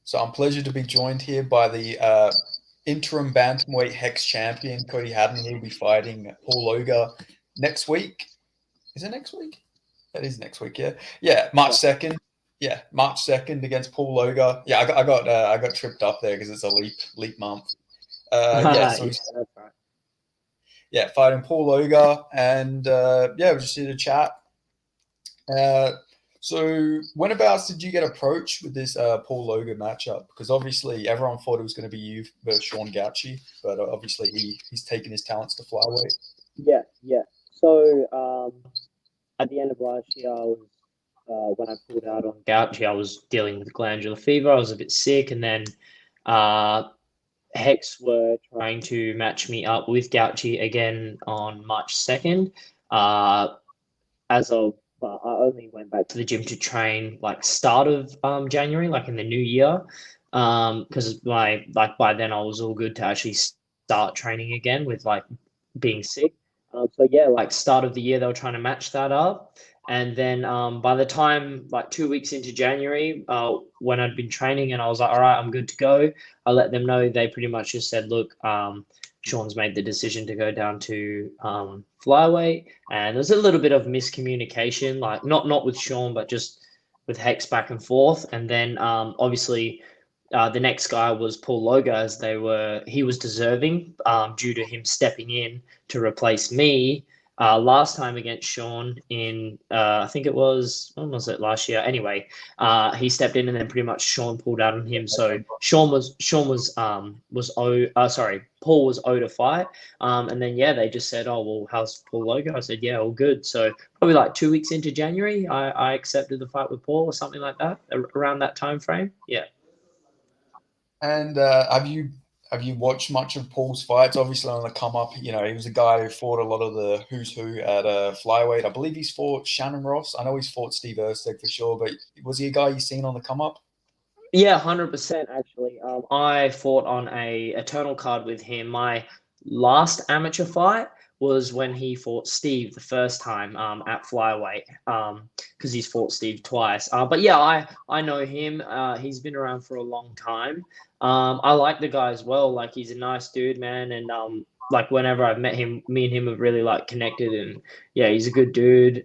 So I'm pleased to be joined here by the interim Bantamweight Hex champion, Cody Haddon. He'll be fighting Paul Loga next week. Is it next week? That is next week, yeah. Yeah, March 2nd. Yeah, March 2nd against Paul Loga. Yeah, I got tripped up there because it's a leap month. Yeah, so Yeah, that's right. yeah, fighting Paul Loga, and yeah, we're just here to chat. Uh, so, whenabouts did you get approached with this Paul Logan matchup? Because obviously everyone thought it was going to be you versus Sean Gauchi, but obviously he's taken his talents to flyweight. Yeah, yeah. So at the end of last year, I was when I pulled out on Gouchy, I was dealing with glandular fever. I was a bit sick, and then uh, Hex were trying to match me up with Gouchy again on March 2nd. Uh, as of I only went back to the gym to train like start of January, like in the new year, because by then I was all good to actually start training again with like being sick. So yeah, like start of the year they were trying to match that up, and then by the time like 2 weeks into January, when I'd been training and I was like, all right, I'm good to go. I let them know. They pretty much just said, look, Sean's made the decision to go down to flyweight, and there's a little bit of miscommunication, like not with Sean, but just with Hex back and forth. And then obviously the next guy was Paul Loga, as he was deserving due to him stepping in to replace me last time against Sean in I think it was, when was it, last year? Anyway, he stepped in and then pretty much Sean pulled out on him. So Paul was owed a fight. And then yeah, they just said, oh well, how's Paul Loga? I said, yeah, all good. So probably like 2 weeks into January, I accepted the fight with Paul or something like that, around that time frame. Yeah. And have you watched much of Paul's fights? Obviously, on the come up, you know, he was a guy who fought a lot of the who's who at flyweight. I believe he's fought Shannon Ross. I know he's fought Steve Ersteg for sure, but was he a guy you've seen on the come up? Yeah, 100% actually. I fought on a Eternal card with him. My last amateur fight was when he fought Steve the first time at flyweight, because he's fought Steve twice. But yeah, I know him. He's been around for a long time. I like the guy as well. Like he's a nice dude, man. And like whenever I've met him, me and him have really like connected. And yeah, he's a good dude.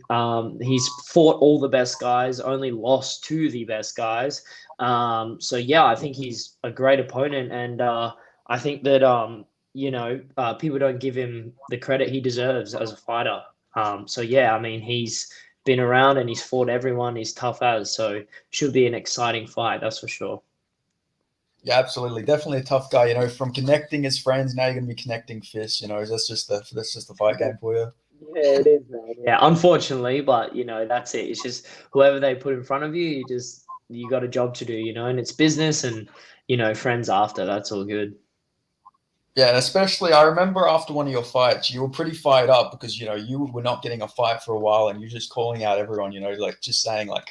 He's fought all the best guys, only lost to the best guys. So yeah, I think he's a great opponent, and I think that people don't give him the credit he deserves as a fighter. So yeah, I mean he's been around and he's fought everyone. He's tough as, so should be an exciting fight, that's for sure. Yeah, absolutely, definitely a tough guy. You know, from connecting his friends, now you're going to be connecting fists. You know, that's just the fight game for you. Yeah, it is, man. Yeah, unfortunately, but that's it. It's just whoever they put in front of you, you got a job to do, and it's business and friends after. That's all good. Yeah, and especially I remember after one of your fights, you were pretty fired up because you know you were not getting a fight for a while, and you're just calling out everyone. You know, like just saying like,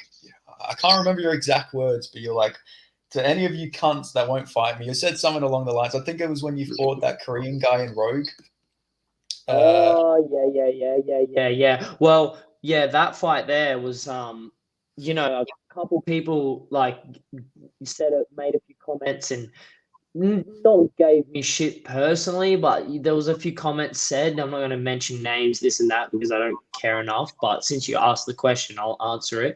I can't remember your exact words, but you're like, to any of you cunts that won't fight me. You said something along the lines. I think it was when you fought that Korean guy in Rogue. Uh, Oh yeah. Well, yeah, that fight there was a couple people like said it, made a few comments and not gave me shit personally, but there was a few comments said. I'm not going to mention names, this and that, because I don't care enough. But since you asked the question, I'll answer it.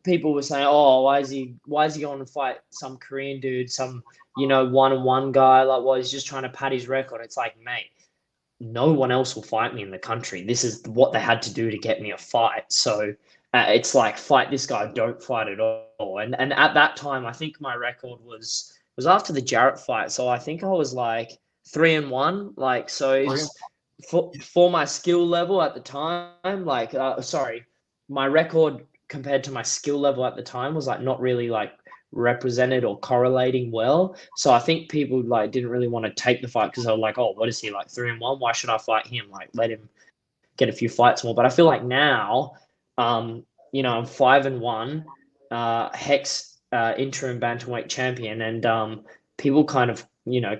People were saying, "Oh, why is he going to fight some Korean dude, some one-on-one guy? Like, well, he's just trying to pad his record." It's like, mate, no one else will fight me in the country. This is what they had to do to get me a fight. So it's like, fight this guy, don't fight at all. And at that time, I think my record was after the Jarrett fight. So I think I was like 3-1. Like, so Korean. it's for my skill level at the time. Like, sorry, my record compared to my skill level at the time was like not really like represented or correlating well. So I think people like didn't really want to take the fight because they were like, oh, what is he, like 3-1? Why should I fight him? Like, let him get a few fights more. But I feel like now, I'm 5-1, Hex interim bantamweight champion, and people kind of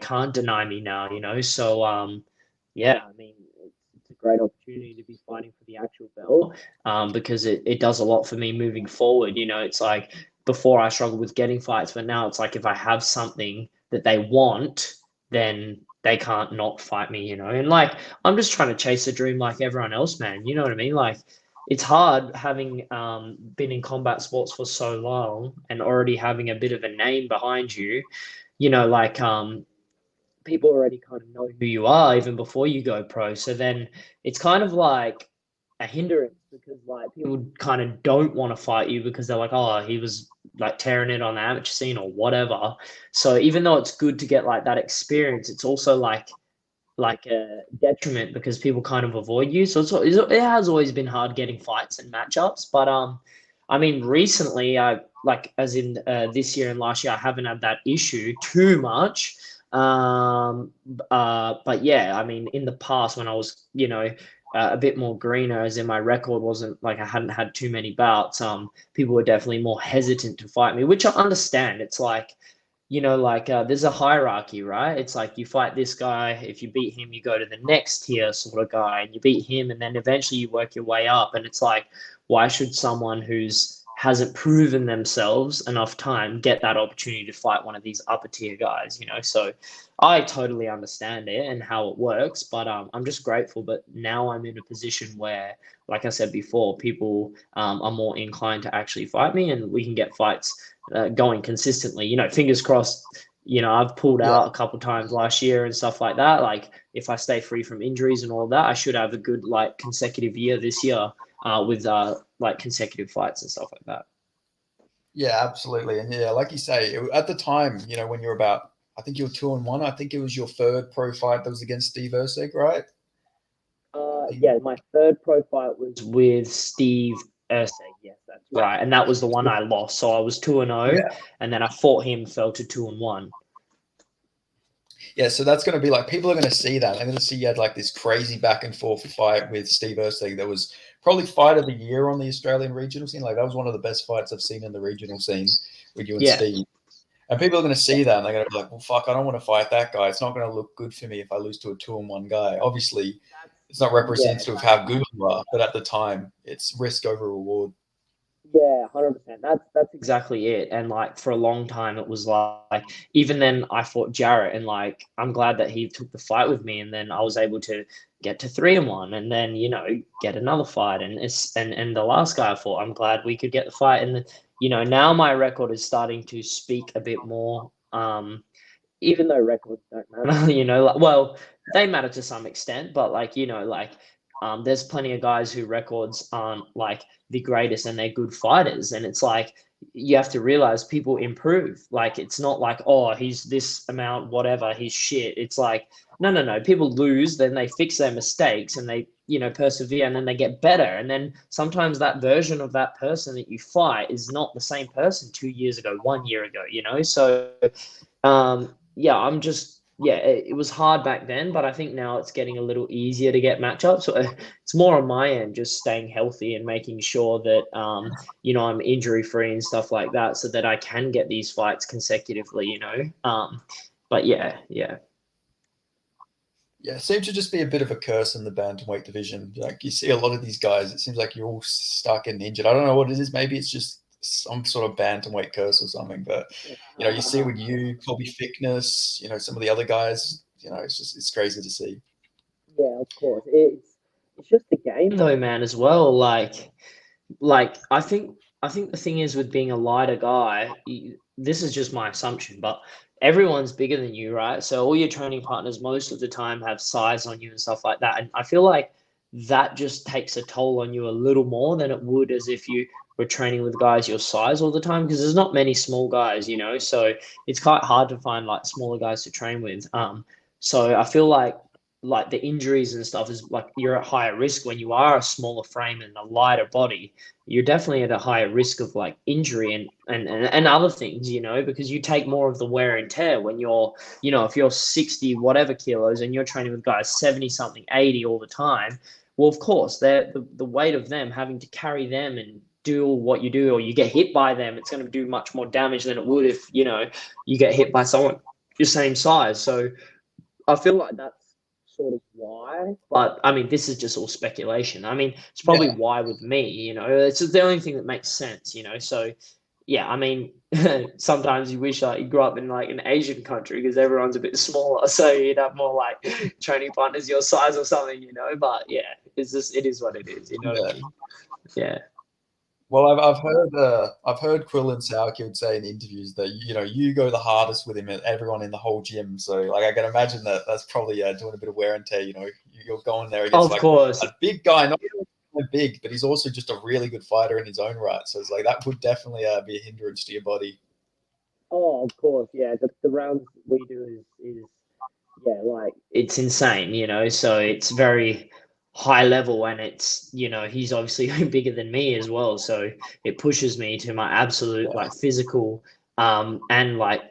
can't deny me now. So yeah, I mean it's a great opportunity to be fighting for the actual belt, because it does a lot for me moving forward. It's like before I struggled with getting fights, but now it's like if I have something that they want, then they can't not fight me, and like I'm just trying to chase a dream like everyone else, man. You know what I mean? Like it's hard having been in combat sports for so long and already having a bit of a name behind you, like people already kind of know who you are even before you go pro. So then it's kind of like a hindrance because like people kind of don't want to fight you because they're like, oh, he was like tearing it on the amateur scene or whatever. So even though it's good to get like that experience, it's also like a detriment because people kind of avoid you. So it has always been hard getting fights and matchups. But I mean, recently, I like as in this year and last year, I haven't had that issue too much. But yeah, I mean, in the past when I was, a bit more greener, as in my record wasn't like I hadn't had too many bouts. People were definitely more hesitant to fight me, which I understand. It's like there's a hierarchy, right? It's like you fight this guy, if you beat him, you go to the next tier sort of guy, and you beat him, and then eventually you work your way up. And it's like, why should someone who's hasn't proven themselves enough time get that opportunity to fight one of these upper tier guys? So I totally understand it and how it works, but I'm just grateful. But now I'm in a position where, like I said before, people are more inclined to actually fight me, and we can get fights going consistently. Fingers crossed. I've pulled Yeah. out a couple times last year and stuff like that. Like if I stay free from injuries and all that, I should have a good like consecutive year this year with like consecutive fights and stuff like that. Yeah, absolutely. And yeah, like you say, at the time, when you're about, I think you were 2-1. I think it was your third pro fight that was against Steve Erceg, right? Yeah, my third pro fight was with Steve Erceg. Yes, that's right, and that was the one I lost. So I was 2-0, Yeah. and then I fought him, fell to 2-1. Yeah, so that's going to be like people are going to see that. They're going to see you had like this crazy back and forth fight with Steve Erceg. That was probably fight of the year on the Australian regional scene. Like that was one of the best fights I've seen in the regional scene with you and Yeah. Steve. And people are going to see that and they're going to be like, well, fuck, I don't want to fight that guy. It's not going to look good for me if I lose to a 2-1 guy. Obviously, it's not representative of how good you are, but at the time, it's risk over reward. Yeah, 100%. That's exactly it. And like for a long time, it was like even then I fought Jarrett, and like I'm glad that he took the fight with me, and then I was able to get to 3-1, and then get another fight, and and the last guy I fought, I'm glad we could get the fight, and now my record is starting to speak a bit more. Even though records don't matter, well, they matter to some extent, but like there's plenty of guys who records aren't like the greatest and they're good fighters, and it's like you have to realize people improve. Like it's not like, oh, he's this amount, whatever, he's shit. It's like no, people lose, then they fix their mistakes and they persevere, and then they get better, and then sometimes that version of that person that you fight is not the same person 2 years ago, 1 year ago, so yeah, it was hard back then, but I think now it's getting a little easier to get matchups. So it's more on my end, just staying healthy and making sure that, I'm injury free and stuff like that, so that I can get these fights consecutively, but yeah. Yeah, it seems to just be a bit of a curse in the bantamweight division. Like you see a lot of these guys, it seems like you're all stuck and injured. I don't know what it is. Maybe it's just some sort of bantamweight curse or something. But you see with you, Colby Thickness, some of the other guys, it's crazy to see. Yeah, of course. It's just the game though, man, as well. Like I think the thing is with being a lighter guy, this is just my assumption, but everyone's bigger than you, right? So all your training partners most of the time have size on you and stuff like that. And I feel like that just takes a toll on you a little more than it would as if you were training with guys your size all the time, because there's not many small guys, so it's quite hard to find like smaller guys to train with. So I feel like the injuries and stuff is like you're at higher risk when you are a smaller frame and a lighter body. You're definitely at a higher risk of like injury and other things, because you take more of the wear and tear when you're, if you're 60 whatever kilos and you're training with guys 70 something, 80 all the time. Well, of course, the weight of them having to carry them and do what you do, or you get hit by them, it's going to do much more damage than it would if you get hit by someone your same size. So I feel like that's sort of why. But I mean, this is just all speculation. I mean, it's probably why with me, it's the only thing that makes sense, So yeah, I mean, sometimes you wish you grew up in like an Asian country because everyone's a bit smaller, so you'd have more like training partners your size or something, you know. But yeah, it is what it is. You know what Yeah. I mean? Yeah. Well, I've heard Quill and Sourkid say in interviews that you go the hardest with him and everyone in the whole gym. So like I can imagine that that's probably doing a bit of wear and tear. You're going there against Of like course. a big guy, not even big, but he's also just a really good fighter in his own right. So it's like that would definitely be a hindrance to your body. Oh, of course. Yeah. The rounds we do is yeah, like it's insane, you know. So it's very high level, and it's he's obviously bigger than me as well. So it pushes me to my absolute like physical and like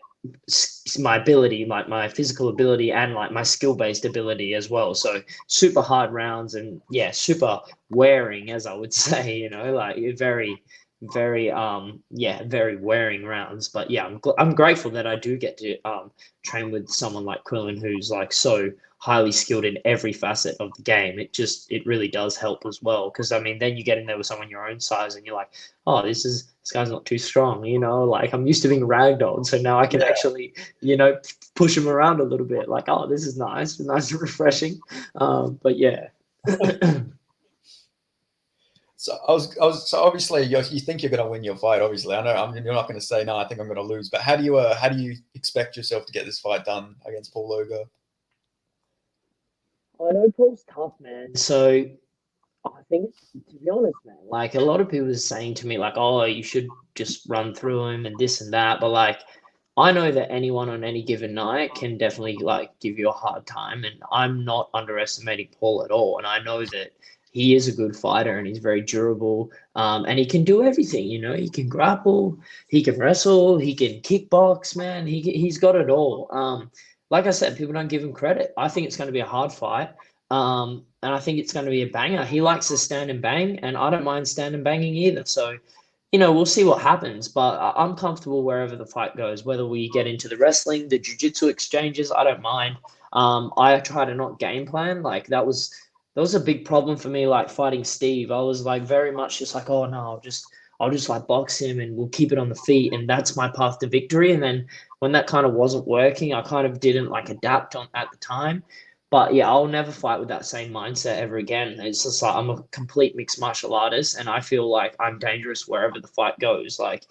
my ability, my physical ability, and like my skill based ability as well. So super hard rounds, and yeah, super wearing, as I would say, like very very yeah, very wearing rounds. But yeah, I'm grateful that I do get to train with someone like Quillen, who's like so highly skilled in every facet of the game. It really does help as well, because I mean then you get in there with someone your own size and you're like, oh, this guy's not too strong, like I'm used to being ragdolled, so now I can actually push him around a little bit, like, oh, this is nice and refreshing. But yeah. So obviously you think you're going to win your fight. Obviously, I know you're not going to say no. I think I'm going to lose. But how do you expect yourself to get this fight done against Paul Luger? I know Paul's tough, man. So I think, to be honest, man, like a lot of people are saying to me, like, oh, you should just run through him and this and that. But like, I know that anyone on any given night can definitely like give you a hard time, and I'm not underestimating Paul at all. And I know that he is a good fighter and he's very durable, and he can do everything. He can grapple, he can wrestle, he can kickbox. Man, he's got it all. Like I said, people don't give him credit. I think it's going to be a hard fight. And I think it's going to be a banger. He likes to stand and bang, and I don't mind stand and banging either. So, we'll see what happens, but I'm comfortable wherever the fight goes, whether we get into the wrestling, the jiu-jitsu exchanges, I don't mind. I try to not game plan. Like that was a big problem for me, like fighting Steve. I was like very much just like, oh no, I'll just like box him and we'll keep it on the feet, and that's my path to victory. And then when that kind of wasn't working, I kind of didn't like adapt on at the time. But yeah, I'll never fight with that same mindset ever again. It's just like I'm a complete mixed martial artist, and I feel like I'm dangerous wherever the fight goes. Like,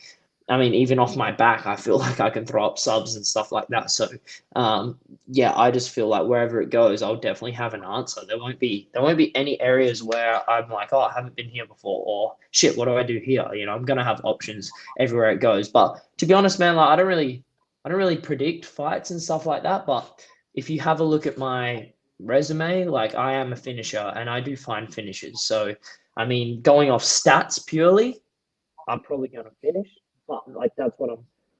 I mean, even off my back, I feel like I can throw up subs and stuff like that. So, yeah, I just feel like wherever it goes, I'll definitely have an answer. There won't be any areas where I'm like, oh, I haven't been here before, or shit, what do I do here? I'm gonna have options everywhere it goes. But to be honest, man, like I don't really predict fights and stuff like that, but if you have a look at my resume, like I am a finisher and I do find finishes. So, I mean, going off stats purely, I'm probably going to finish, but like I'm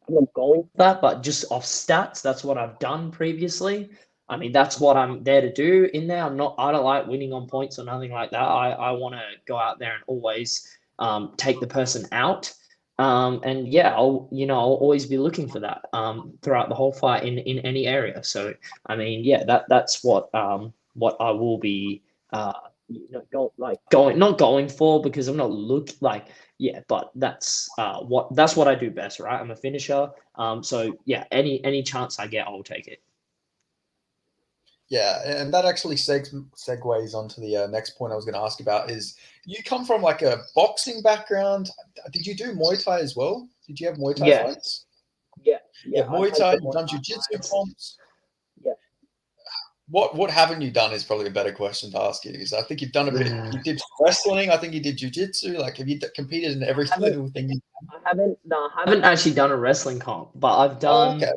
not going for that, but just off stats, that's what I've done previously. I mean, that's what I'm there to do in there. I don't like winning on points or nothing like that. I want to go out there and always take the person out. And yeah, I'll always be looking for that throughout the whole fight in any area. So I mean, yeah, that's what I will be not going for, because I'm not yeah, but that's what I do best, right? I'm a finisher. So yeah, any chance I get, I'll take it. Yeah, and that actually segues onto the next point I was going to ask about. Is you come from like a boxing background? Did you do Muay Thai as well? Did you have Muay Thai Yeah, fights? yeah, Yeah, yeah. Muay I Thai. did You've Muay done Thai jiu-jitsu fights. comps. Yeah. What haven't you done is probably a better question to ask you, because I think you've done a bit. You did wrestling. I think you did jiu-jitsu. Like, have you competed in every I haven't. little thing? I haven't. No, I haven't actually done a wrestling comp, but I've Oh, done. okay.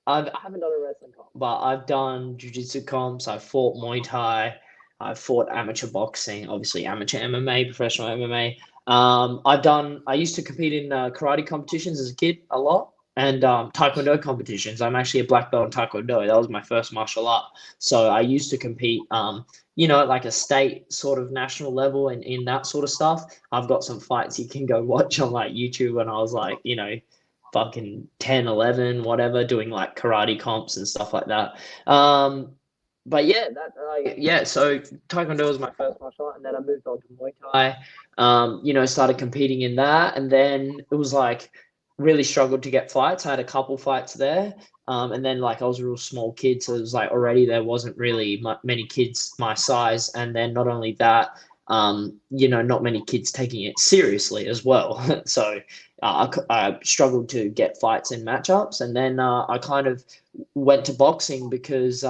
I haven't done a wrestling comp, but I've done jiu-jitsu comps. I've fought Muay Thai. I've fought amateur boxing, obviously amateur MMA, professional MMA. I used to compete in karate competitions as a kid a lot, and taekwondo competitions. I'm actually a black belt in taekwondo. That was my first martial art. So I used to compete, at like a state sort of national level, and in that sort of stuff. I've got some fights you can go watch on like YouTube when I was like, fucking 10, 11, whatever, doing like karate comps and stuff like that. But yeah, so Taekwondo was my first martial art, and then I moved on to Muay Thai. Started competing in that, and then it was like really struggled to get fights. I had a couple fights there. And then like I was a real small kid, so it was like already there wasn't really many kids my size. And then not only that, not many kids taking it seriously as well. So I struggled to get fights in matchups. And then I kind of went to boxing because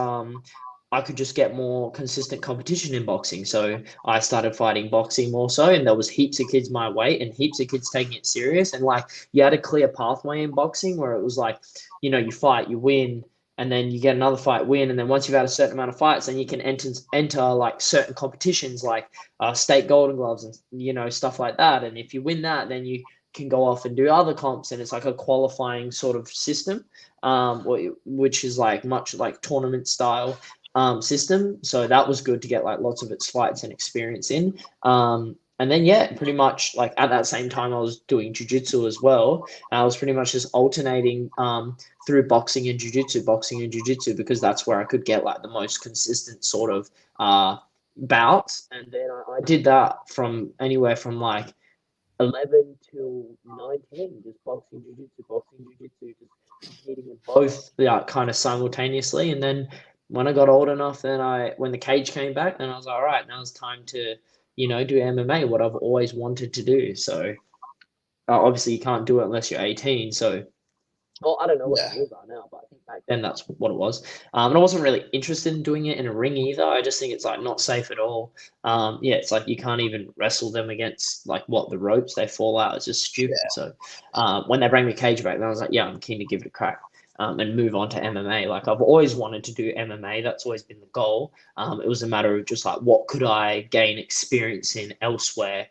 I could just get more consistent competition in boxing. So I started fighting boxing more so, and there was heaps of kids my weight and heaps of kids taking it serious. And like you had a clear pathway in boxing where it was like, you fight, you win, and then you get another fight, win, and then once you've had a certain amount of fights, then you can enter like certain competitions like state golden gloves and stuff like that. And if you win that, then you can go off and do other comps, and it's like a qualifying sort of system, which is like much like tournament style system. So that was good to get like lots of its fights and experience in. And then yeah, pretty much like at that same time I was doing jiu-jitsu as well. And I was pretty much just alternating through boxing and jiu-jitsu, because that's where I could get like the most consistent sort of bouts. And then I did that from anywhere from like 11 till 19, just boxing, jiu-jitsu, just competing in both kind of simultaneously. And then when I got old enough, when the cage came back, then I was like, all right, now it's time to, do MMA, what I've always wanted to do. So obviously you can't do it unless you're 18. So well, I don't know what the rules are now, but I think back then that's what it was. And I wasn't really interested in doing it in a ring either. I just think it's like not safe at all. It's like you can't even wrestle them against like the ropes. They fall out. It's just stupid. Yeah. So when they bring the cage back, then I was like, yeah, I'm keen to give it a crack. And move on to MMA. Like I've always wanted to do MMA. That's always been the goal. It was a matter of just like what could I gain experience in elsewhere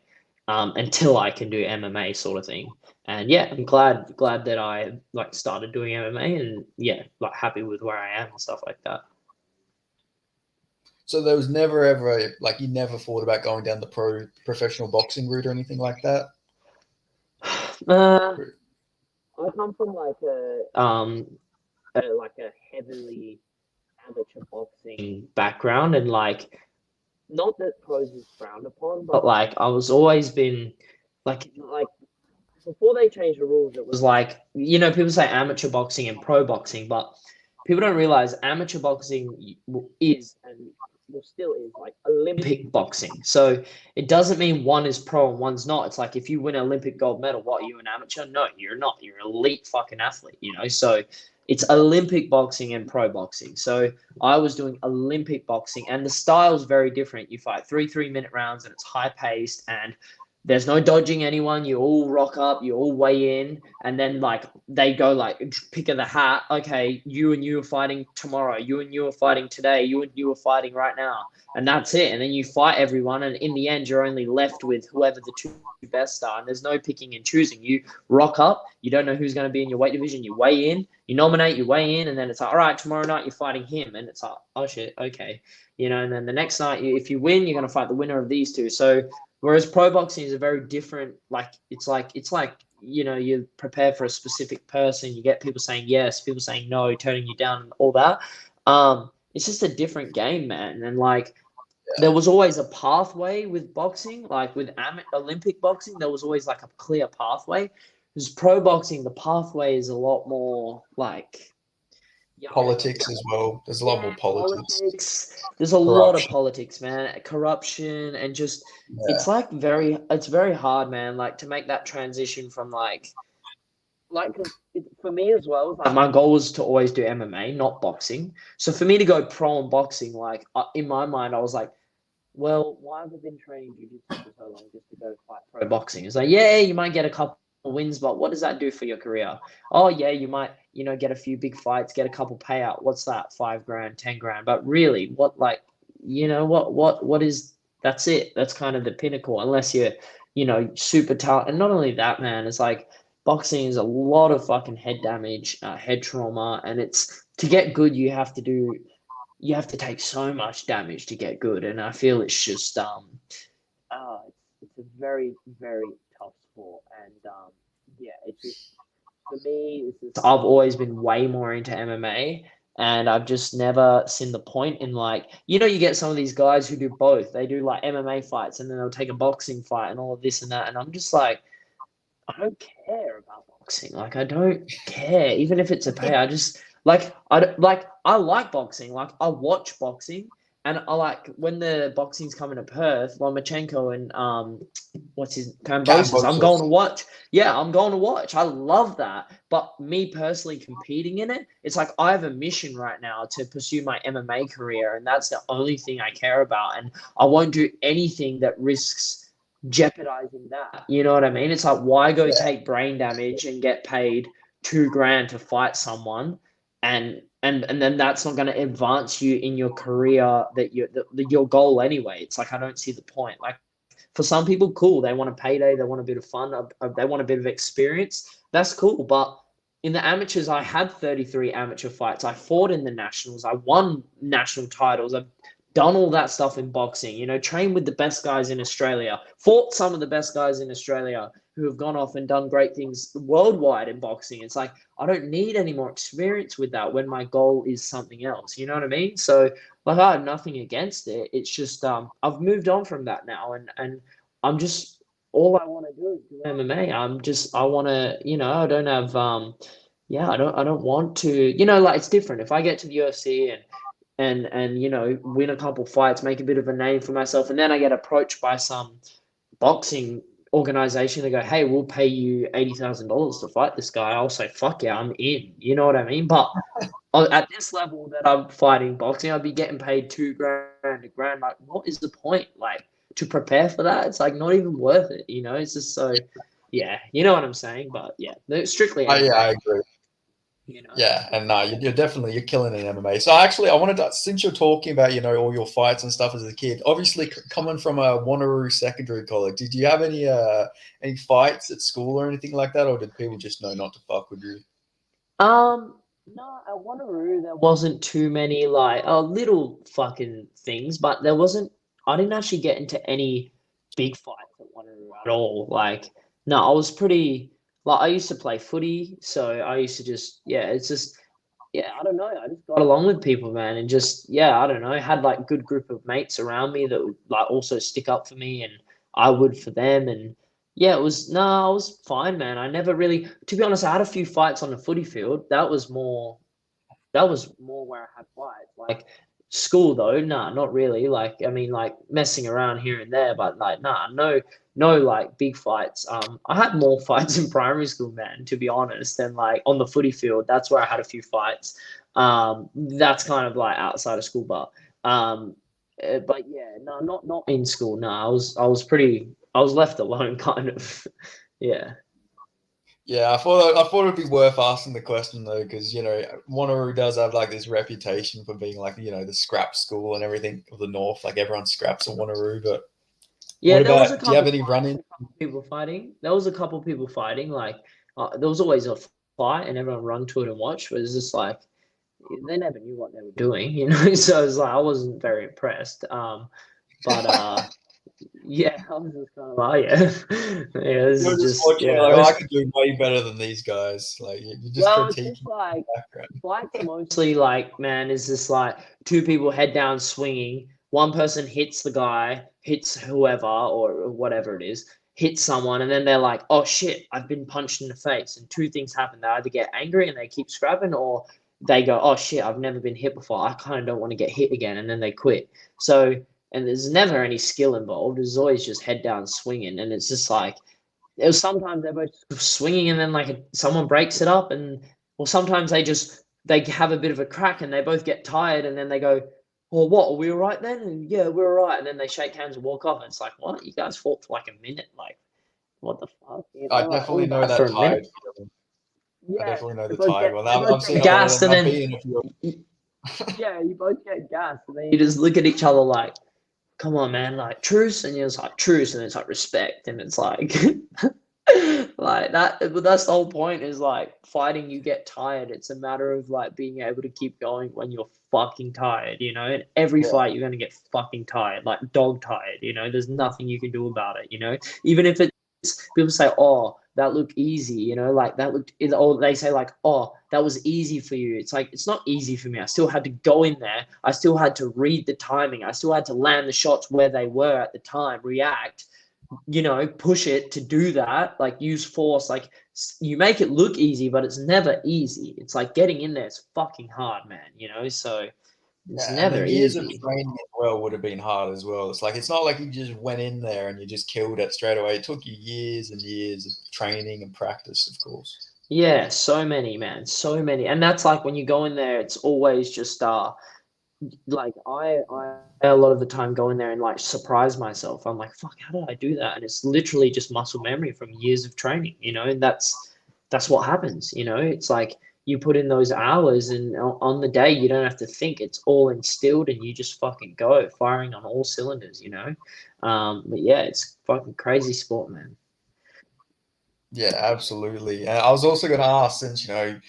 until I can do MMA sort of thing. And yeah, I'm glad that I like started doing MMA, and yeah, like happy with where I am and stuff like that. So there was never ever like you never thought about going down the professional boxing route or anything like that? I come from like a heavily amateur boxing background, and like not that pros is frowned upon, but like I was always been like before they changed the rules, it was like, people say amateur boxing and pro boxing, but people don't realize amateur boxing is and still is like Olympic boxing. So it doesn't mean one is pro and one's not. It's like if you win an Olympic gold medal, what, are you an amateur? No, you're not. You're an elite fucking athlete, So it's Olympic boxing and pro boxing. So I was doing Olympic boxing, and the style's very different. You fight 3-minute rounds, and it's high paced, and there's no dodging anyone. You all rock up, you all weigh in, and then like they go like pick of the hat. Okay, you and you are fighting tomorrow. You and you are fighting today. You and you are fighting right now, and that's it. And then you fight everyone, and in the end, you're only left with whoever the two best are. And there's no picking and choosing. You rock up. You don't know who's going to be in your weight division. You weigh in. You nominate. You weigh in, and then it's like, all right, tomorrow night you're fighting him, and it's like, oh shit, okay, And then the next night, if you win, you're going to fight the winner of these two. So. Whereas pro boxing is a very different, it's like you prepare for a specific person. You get people saying yes, people saying no, turning you down, and all that. It's just a different game, man. And there was always a pathway with boxing, like with Olympic boxing, there was always like a clear pathway. Because pro boxing, the pathway is a lot more like. Politics as well. There's a lot more politics. There's a lot of politics, man. Corruption and just it's very hard, man. Like to make that transition from for me as well. Like my goal was to always do MMA, not boxing. So for me to go pro in boxing, like in my mind, I was like, well, why have I been training jiu-jitsu for so long just to go fight pro boxing? It's like, yeah, you might get a couple wins, but what does that do for your career? Oh yeah, you might get a few big fights, get a couple payout. What's that? $5,000, $10,000. But really, what is, that's it. That's kind of the pinnacle, unless you're super talented. And not only that, man, it's like boxing is a lot of fucking head damage, head trauma, and it's to get good you have to take so much damage to get good. And I feel it's just it's a very, very tough sport. And it's just, for me, I've always been way more into MMA, and I've just never seen the point in you get some of these guys who do both. They do like MMA fights and then they'll take a boxing fight and all of this and that, and I'm just like, I don't care about boxing. Like, I don't care, even if it's a pay. I just I like boxing. Like, I watch boxing, and I like when the boxing's coming to Perth, Lomachenko and what's his Kambosos. I'm going to Cambosos. watch. Yeah, I'm going to watch. I love that. But me personally competing in it, it's like I have a mission right now to pursue my MMA career, and that's the only thing I care about. And I won't do anything that risks jeopardizing that. You know what I mean? It's like, why go Yeah. take brain damage and get paid $2,000 to fight someone, and then that's not going to advance you in your career, that your goal anyway. It's like, I don't see the point. Like, for some people, cool, they want a payday, they want a bit of fun, they want a bit of experience. That's cool. But in the amateurs, I had 33 amateur fights. I fought in the nationals. I won national titles. I've done all that stuff in boxing, trained with the best guys in Australia, fought some of the best guys in Australia who have gone off and done great things worldwide in boxing. It's like, I don't need any more experience with that when my goal is something else. You know what I mean? So, like, I have nothing against it. It's just I've moved on from that now, and I'm just, all I want to do is do MMA. I want to, I don't have yeah, I don't want to, like, it's different. If I get to the UFC and win a couple fights, make a bit of a name for myself, and then I get approached by some boxing organization to go, hey, we'll pay you $80,000 to fight this guy, I'll say, fuck yeah, I'm in. You know what I mean? But at this level that I'm fighting boxing, I'd be getting paid $2,000, a grand. Like, what is the point? Like, to prepare for that, it's like not even worth it. It's just so, yeah, you know what I'm saying. But yeah, strictly Yeah, I MMA. agree. You know. Yeah, and no, you're definitely you're killing in MMA. So actually, I wanted to, since you're talking about all your fights and stuff as a kid, obviously coming from a Wanneroo secondary college, did you have any fights at school or anything like that, or did people just know not to fuck with you? No, at Wanneroo there wasn't too many, like, little fucking things, but there wasn't. I didn't actually get into any big fights at Wanneroo at all. Like, no, I was pretty. Like, I used to play footy, so I used to just, yeah, it's just, yeah, I don't know. I just got along with people, man, and just, yeah, I don't know. Had like good group of mates around me that would like also stick up for me, and I would for them, and yeah, it was, no, I was fine, man. I never really, to be honest, I had a few fights on the footy field. That was more where I had fights. Like, school though, nah, not really. Like, I mean, like, messing around here and there, but like, nah, no, no, like, big fights. I had more fights in primary school, man, to be honest, than like on the footy field. That's where I had a few fights. That's kind of like outside of school, but yeah, no, not in school. No, I was left alone, kind of. Yeah. Yeah, I thought it'd be worth asking the question though, because Wanneroo does have like this reputation for being like the scrap school and everything of the north. Like everyone scraps at Wanneroo, but Yeah, what there was a about? Do you have couple any fights, run-in? a couple people fighting. There was a couple people fighting. Like, there was always a fight, and everyone run to it and watch. But it's just like, they never knew what they were doing. So it's like, I wasn't very impressed. But yeah, I was just kind of like, yeah, this You're is just just, watching it yeah. like, oh, I could do way better than these guys. Like you're just Well, it's just critiquing the like, background. fights are mostly like, man, is this like two people head down swinging, one person hits the guy, hits whoever or whatever it is, hits someone, and then they're like, oh shit, I've been punched in the face. And two things happen. They either get angry and they keep scrapping, or they go, oh shit, I've never been hit before. I kind of don't want to get hit again. And then they quit. So, and there's never any skill involved. There's always just head down swinging. And it's just like, it was sometimes they're both swinging and then like someone breaks it up, and or sometimes they have a bit of a crack and they both get tired and then they go, well, what, are we all right then? And yeah, we're all right. And then they shake hands and walk off. And it's like, what? You guys fought for like a minute. Like, what the fuck? I Like, all definitely know that for that a minute. tired feeling. I Yeah, definitely know they the both tired get one. they I've both seen get a lot of gassed, them. and I've then been in a few. yeah, you both get gassed, and then you just look at each other like, come on, man, like, truce, and you're just like, truce, and it's like, respect, and it's like, like that. But that's the whole point, is like, fighting, you get tired. It's a matter of like being able to keep going when you're fucking tired, and every Yeah. fight you're going to get fucking tired, like dog tired. There's nothing you can do about it. Even if it's, people say, oh, that looked easy, like that looked, or they say like, oh, that was easy for you. It's like, it's not easy for me. I still had to go in there. I still had to read the timing. I still had to land the shots where they were at the time, react. push it to do that, like use force, like you make it look easy, but it's never easy. It's like getting in there is fucking hard, man, so it's Yeah, and the never years of easy. training as well would have been hard as well. It's like it's not like you just went in there and you just killed it straight away. It took you years and years of training and practice, of course. Yeah, so many, man, so many. And that's like when you go in there, it's always just like I a lot of the time go in there and like surprise myself. I'm like, fuck, how did I do that? And it's literally just muscle memory from years of training, and that's what happens. It's like you put in those hours, and on the day you don't have to think. It's all instilled, and you just fucking go firing on all cylinders. But yeah, it's fucking crazy sport, man. Yeah, absolutely. And I was also going to ask, since you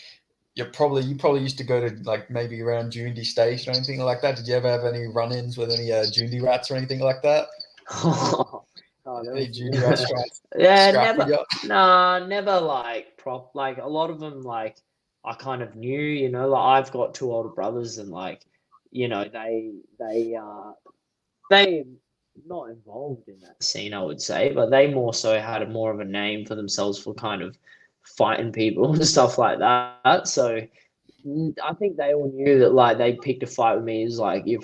probably used to go to like maybe around Jundi Station or anything like that. Did you ever have any run-ins with any Jundi rats or anything like that? Oh, there Any was Jundi rats trying to yeah, scrap with never, you? nah, never like like a lot of them like I kind of knew, like I've got two older brothers and like, they not involved in that scene, I would say, but they more so had more of a name for themselves for kind of fighting people and stuff like that. So I think they all knew that like they picked a fight with me is like you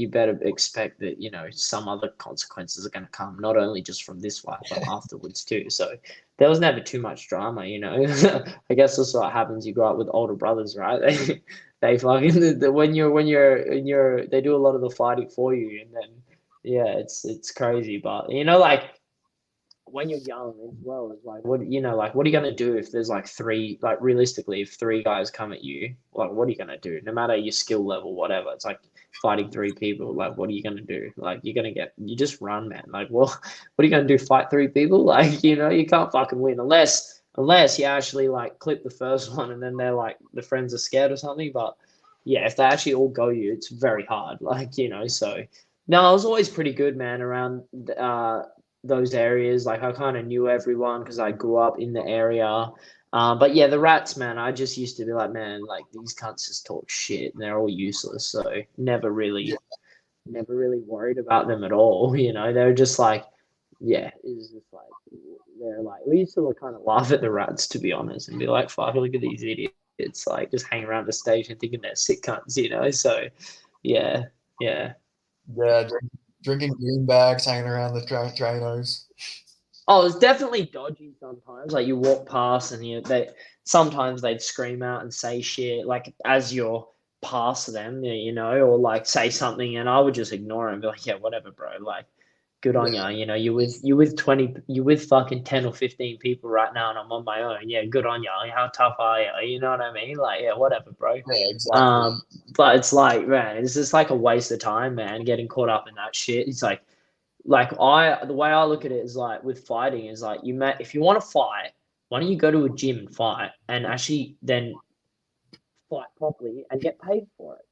better expect that some other consequences are going to come, not only just from this fight but afterwards too. So there was never too much drama. I guess that's what happens. You grow up with older brothers, right? They fucking when you're they do a lot of the fighting for you, and then yeah, it's crazy. But like when you're young as well, it's like what are you gonna do if there's like three, like realistically, if three guys come at you, like what are you gonna do? No matter your skill level, whatever, it's like fighting three people. Like what are you gonna do? Like you just run, man. Like well, what are you gonna do? Fight three people? Like you can't fucking win unless you actually like clip the first one and then they're like the friends are scared or something. But yeah, if they actually all go you, it's very hard. Like so. No, I was always pretty good, man, around those areas. Like I kind of knew everyone because I grew up in the area. But yeah, the rats, man, I just used to be like, man, like these cunts just talk shit and they're all useless. So Yeah, never really worried about them at all. They're just like, yeah, it's just like they're like we used to kind of laugh at the rats to be honest and be like, fuck, look at these idiots. It's like just hanging around the station thinking they're sick cunts. So yeah, yeah. yeah, drinking green bags, hanging around the trainers. Oh, it's definitely dodgy sometimes. Like you walk past and they sometimes they'd scream out and say shit like as you're past them, or like say something and I would just ignore it and be like, yeah, whatever, bro. Like, good on Yeah, you. You with 20, you with fucking 10 or 15 people right now and I'm on my own. Yeah, good on you. How tough are you? You know what I mean? Like, yeah, whatever, bro. yeah, exactly. Um, but it's like, man, it's just like a waste of time, man, getting caught up in that shit. It's like the way I look at it is like with fighting is like if you want to fight, why don't you go to a gym and fight and actually then fight properly and get paid for it?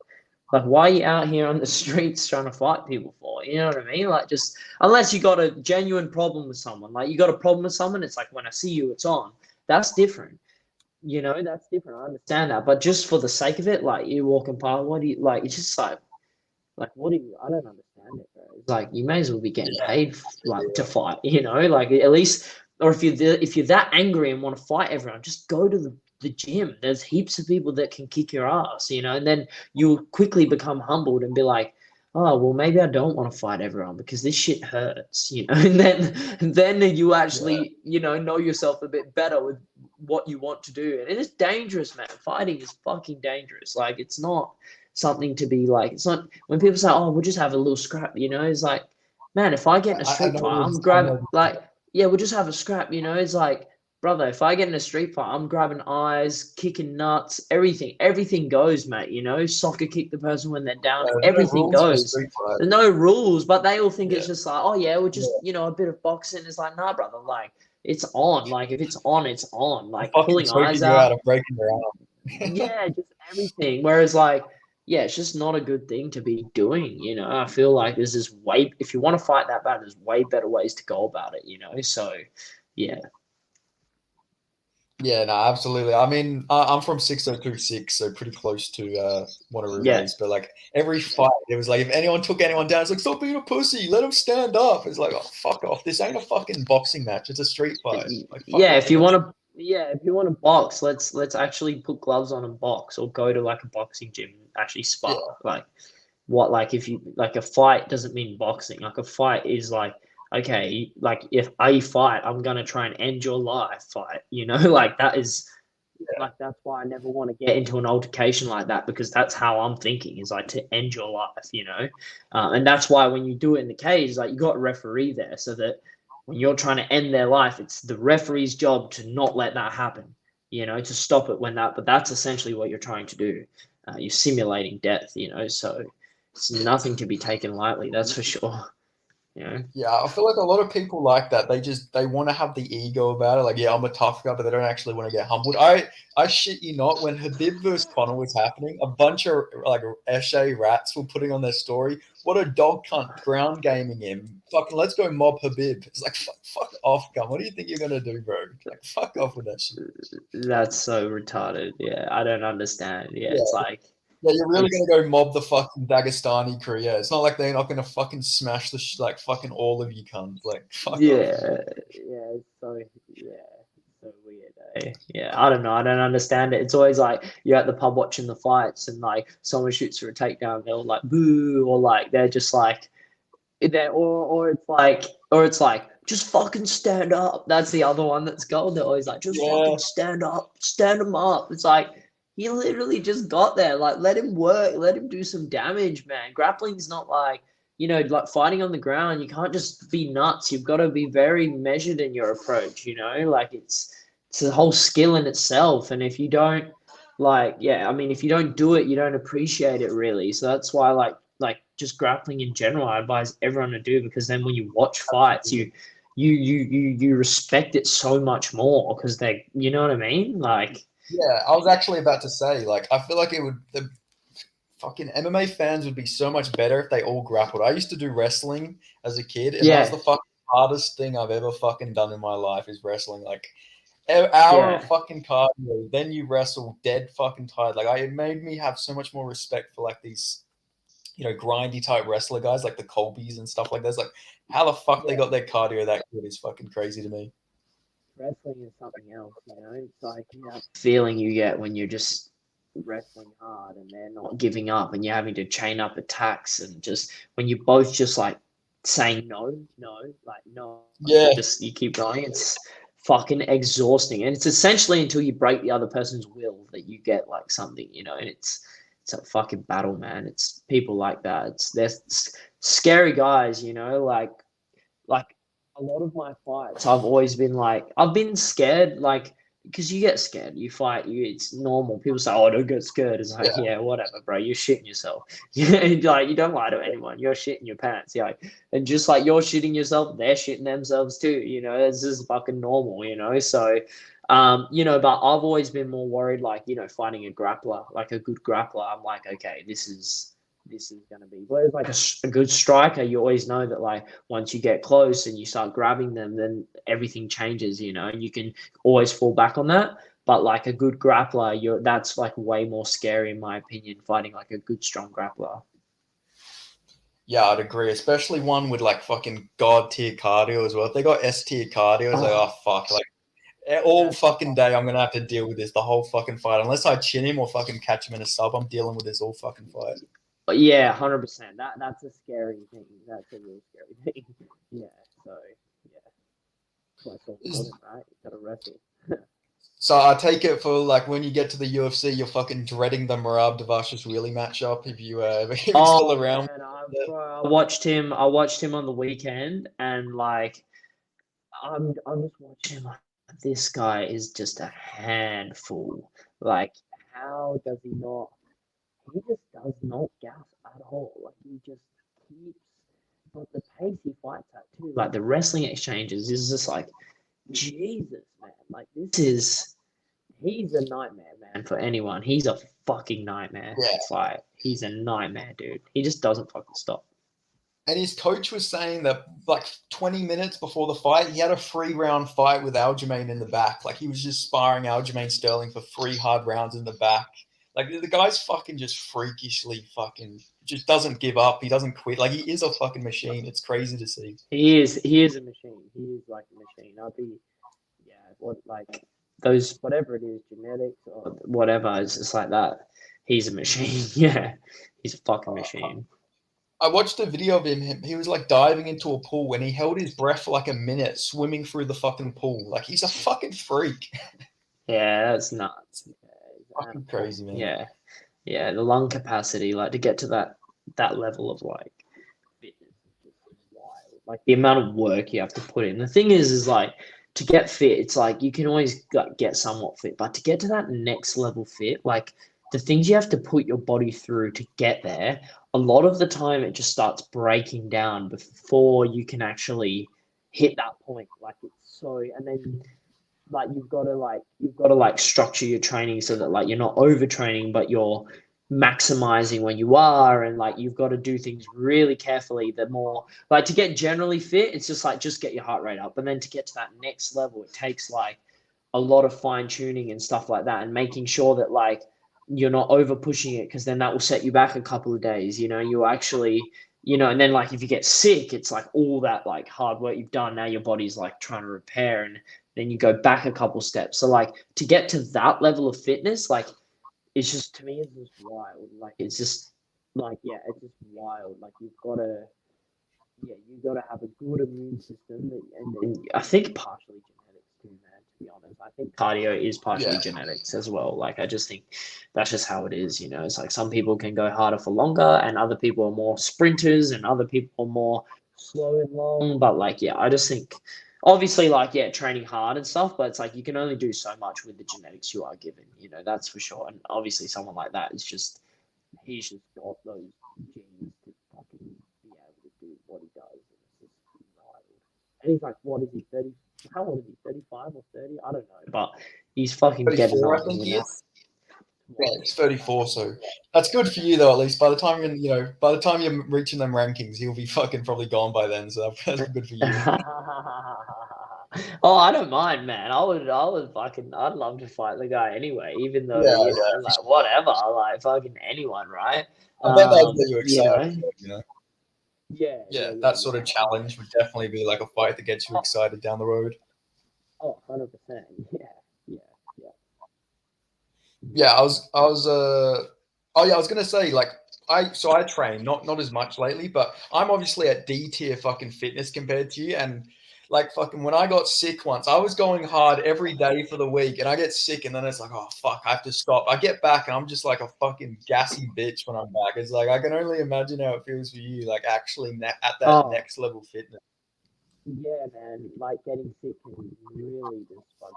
Like why are you out here on the streets trying to fight people for? You know what I mean? Like just unless you got a genuine problem with someone, like you got a problem with someone, it's like when I see you, it's on. That's different. That's different. I understand that. But just for the sake of it, like you walking past, what do you like? It's just like, what do you? I don't understand it, bro. It's like you may as well be getting Yeah, paid like to fight, like at least, or if you're that angry and want to fight everyone, just go to the gym. There's heaps of people that can kick your ass, and then you'll quickly become humbled and be like, oh well, maybe I don't want to fight everyone because this shit hurts. And then you yeah. actually know yourself a bit better with what you want to do, and it is dangerous, man. Fighting is fucking dangerous. Like it's not something to be like. It's not when people say, "Oh, we'll just have a little scrap," it's like, man, if I get in a I street know, fight, I'm I grabbing know. like, yeah, we'll just have a scrap. It's like, brother, if I get in a street fight, I'm grabbing eyes, kicking nuts, everything. Everything goes, mate. Soccer kick the person when they're down. There's no Everything rules for a goes. street fight. There's no rules, but they all think Yeah, it's just like, oh yeah, we're just yeah. a bit of boxing. It's like, nah, brother, like it's on. Like if it's on, it's on. I'm Like fucking pulling eyes choking you out out, and breaking your arm. yeah, just everything. Whereas like, yeah, it's just not a good thing to be doing. I feel like there's this way if you want to fight that bad, there's way better ways to go about it. So yeah. Yeah, no, absolutely. I mean, I'm from 6026, so pretty close to Wanneroo Yeah. Maze. But like every fight, it was like if anyone took anyone down, it's like stop being a pussy, let them stand up. It's like, oh fuck off. This ain't a fucking boxing match. It's a street fight. Like fuck Yeah, off if with you that want shit. to, yeah, if you want to box, let's actually put gloves on and box, or go to like a boxing gym and actually Yeah, spar. Like what, like if you like a fight doesn't mean boxing. Like a fight is like, okay, like if I fight, I'm gonna try and end your life. Fight, like that is yeah, like that's why I never want to get into an altercation like that, because that's how I'm thinking, is like to end your life. And that's why when you do it in the cage, like you got a referee there, so that when you're trying to end their life, it's the referee's job to not let that happen, to stop it when that, but that's essentially what you're trying to do. You're simulating death. So it's nothing to be taken lightly, that's for sure. you know yeah. I feel like a lot of people like that. They want to have the ego about it. Like, yeah, I'm a tough guy, but they don't actually want to get humbled. I shit you not. When Habib versus Conor was happening, a bunch of like Eshe rats were putting on their story. What a dog cunt ground gaming him. Fucking let's go mob Habib. It's like fuck off, gun. What do you think you're gonna do, bro? Like fuck off with that shit. that's so retarded. Yeah, I don't understand. Yeah, Yeah. it's like Yeah, you're really it's gonna go mob the fucking Dagestani crew. Yeah, it's not like they're not gonna fucking smash the like fucking all of you cunts. Like fuck off. Yeah, yeah, it's so yeah, it's so weird. Yeah, I don't know. I don't understand it. It's always like you're at the pub watching the fights, and like someone shoots for a takedown, they're all like boo, or like they're just like or it's like just fucking stand up. That's the other one that's gold. They're always like just Yeah, fucking stand up, stand him up. It's like he literally just got there. Like let him work, let him do some damage, man. Grappling's not like like fighting on the ground. You can't just be nuts. You've got to be very measured in your approach. Like it's a whole skill in itself. And if you don't yeah, I mean, if you don't do it, you don't appreciate it really. So that's why like just grappling in general, I advise everyone to do, because then when you watch fights, absolutely. you respect it so much more, because you know what I mean? Like, Yeah, I was actually about to say, like, I feel like it would the fucking MMA fans would be so much better if they all grappled. I used to do wrestling as a kid, and that was yeah, the fucking hardest thing I've ever fucking done in my life is wrestling. Like an hour of yeah, fucking cardio, then you wrestle dead fucking tired. Like it made me have so much more respect for like these grindy type wrestler guys like the Colbys and stuff like that. It's like how the fuck they yeah. got their cardio that good is fucking crazy to me. Wrestling is something else. It's like that feeling you get when you're just wrestling hard and they're not giving up, and you're having to chain up attacks, and just when you both just like saying no, no, like no, Yeah, just you keep going. It's fucking exhausting, and it's essentially until you break the other person's will that you get like something, and it's a fucking battle, man. It's people like that. They're scary guys, like a lot of my fights, I've always been like, I've been scared, like, because you get scared, you fight, it's normal. People say, "Oh, don't get scared." It's like, yeah. yeah, whatever, bro. You're shitting yourself. Like, you don't lie to anyone. You're shitting your pants. Yeah, and just like you're shitting yourself, they're shitting themselves too. It's just fucking normal. So, but I've always been more worried, like, finding a grappler, like a good grappler. I'm like, okay, this is going to be. Whereas like a good striker, you always know that like once you get close and you start grabbing them, then everything changes, and you can always fall back on that. But like a good grappler, that's like way more scary in my opinion, fighting like a good strong grappler. Yeah, I'd agree. Especially one with like fucking god tier cardio as well. If they got S tier cardio, it's like, Oh, oh fuck, like all that's fucking day I'm gonna have to deal with this the whole fucking fight. Unless I chin him or fucking catch him in a sub, I'm dealing with this all fucking fight. yeah, 100%. That's a scary thing. That's a real scary thing. Yeah. So yeah, that's why it's so important, right? You gotta wrestle. So I take it for like when you get to the UFC, you're fucking dreading the Marab Devashis really matchup if you if he's still Oh around. man, I watched him. I watched him on the weekend, and like I'm just watching him. Like, this guy is just a handful. Like, how does he not? He just does not gas at all. Like, he just keeps. But the pace he fights at too, like the wrestling exchanges, is just like Jesus, man. Like, this is. He's a nightmare, man, for anyone. He's a fucking nightmare Yeah, to fight. He's a nightmare, dude. He just doesn't fucking stop. And his coach was saying that like 20 minutes before the fight, he had a 3-round fight with Aljamain in the back. Like he was just sparring Aljamain Sterling for 3 hard rounds in the back. Like the guy's fucking just freakishly fucking just doesn't give up. He doesn't quit. Like he is a fucking machine. It's crazy to see. He is a machine. He is like a machine. I'll be what like those whatever it is, genetics or whatever, it's just like that. He's a machine. Yeah. He's a fucking machine. I watched a video of him. He was like diving into a pool and he held his breath for like a minute, swimming through the fucking pool. Like he's a fucking freak. Yeah, that's nuts. Fucking crazy, man. Yeah. Yeah, the lung capacity, like to get to that level of like fitness is just wild. Like the amount of work you have to put in. The thing is like to get fit, it's like you can always get somewhat fit, but to get to that next level fit, like the things you have to put your body through to get there, a lot of the time it just starts breaking down before you can actually hit that point. Like it's so, and then like you've got to like structure your training so that like you're not overtraining, but you're maximizing when you are, and like you've got to do things really carefully. The more like to get generally fit, it's just like just get your heart rate up, and then to get to that next level, it takes like a lot of fine tuning and stuff like that, and making sure that like you're not over pushing it, because then that will set you back a couple of days. You know, you actually, you know, and then like if you get sick, it's like all that like hard work you've done, now your body's like trying to repair, and then you go back a couple steps. So like to get to that level of fitness, like it's just, to me, it's just wild. Like it's just like, yeah, it's just wild. Like you've got to have a good immune system, and I think partially genetics too, man. To be honest, I think cardio is partially genetics as well. Like I just think that's just how it is. You know, it's like some people can go harder for longer, and other people are more sprinters, and other people are more slow and long. But like, yeah, I just think obviously like, yeah, training hard and stuff, but it's like you can only do so much with the genetics you are given. You know, that's for sure. And obviously, someone like that is just he's just got those genes to fucking be able to do what he does. And it's just wild. And he's like, what is he, 30? How old is he, 35 or 30? I don't know. But he's fucking getting 34, on, I think you he know? is. Yeah, he's 34, so that's good for you though. At least by the time by the time you're reaching them rankings, he'll be fucking probably gone by then. So that's good for you. Oh, I don't mind, man. I'd love to fight the guy anyway, even though, Yeah, you know, like whatever, like fucking anyone, right? I bet that would get you You excited. know, You know, yeah. that sort of challenge would definitely be like a fight that gets you excited down the road. Oh, 100%. Yeah. Yeah, oh yeah, I was gonna say like I train not as much lately, but I'm obviously at D tier fucking fitness compared to you. And like fucking when I got sick once, I was going hard every day for the week, and I get sick, and then it's like, oh fuck, I have to stop. I get back, and I'm just like a fucking gassy bitch when I'm back. It's like I can only imagine how it feels for you, like actually at that Oh, next level fitness. yeah, man. Like getting sick can really just fucking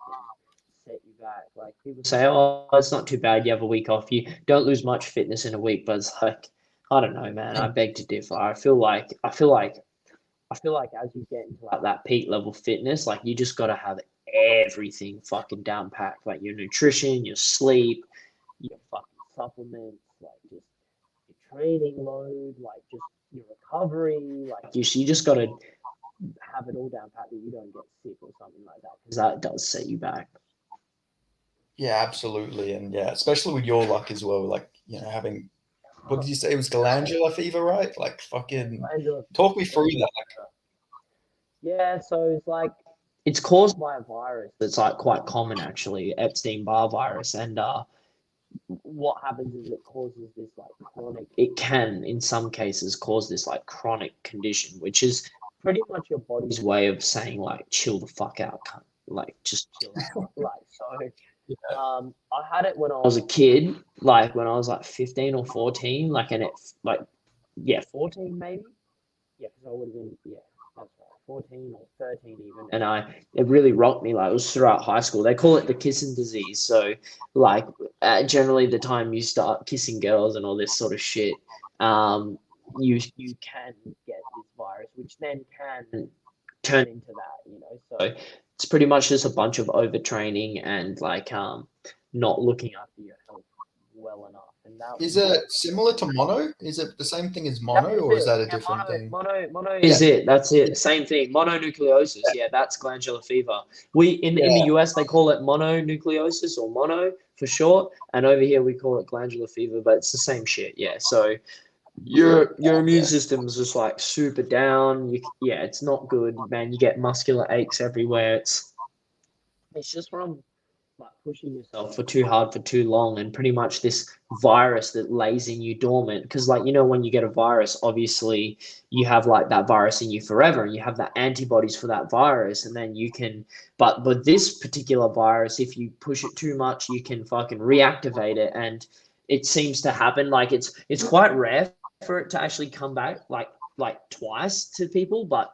set you back. Like people say, oh, it's not too bad. You have a week off. You don't lose much fitness in a week, but it's like, I don't know, man. I beg to differ. I feel like as you get into like that peak level fitness, like you just got to have everything fucking down packed, like your nutrition, your sleep, your fucking supplements, like just your training load, like just your recovery, like you just got to have it all down pat that you don't get sick or something like that, because that does set you back. Yeah, absolutely, and yeah, especially with your luck as well. Like having what did you say? It was glandular fever, right? Like fucking talk me through that. Yeah, so it's like it's caused by a virus that's like quite common actually, Epstein-Barr virus, and what happens is it causes this like chronic. It can, in some cases, cause this like chronic condition, which is pretty much your body's way of saying like, chill the fuck out, cunt. Like just chill out. Like so, I had it when I was a kid, like when I was like 15 or 14, like, and it, like, yeah, 14 maybe. Yeah, because I would have been, yeah, that's right, 14 or 13 even. And it really rocked me. Like, it was throughout high school. They call it the kissing disease. So, like, generally the time you start kissing girls and all this sort of shit, you can get this virus, which then can turn into that, you know. So it's pretty much just a bunch of overtraining and like not looking after your health well enough. And that Is was it similar to mono? Is it the same thing as that mono, is or is it. that a Yeah, different thing? mono is it. That's it. Same thing. Mononucleosis. Yeah. Yeah, that's glandular fever. We in the Yeah. US they call it mononucleosis or mono for short, and over here we call it glandular fever, but it's the same shit. Yeah. So your immune Okay. system's just like super down. Yeah, it's not good, man. You get muscular aches everywhere. It's just from like pushing yourself for too hard for too long, and pretty much this virus that lays in you dormant. Because like when you get a virus, obviously you have like that virus in you forever, and you have that antibodies for that virus, and then you can. But this particular virus, if you push it too much, you can fucking reactivate it, and it seems to happen. Like it's quite rare for it to actually come back like twice to people, but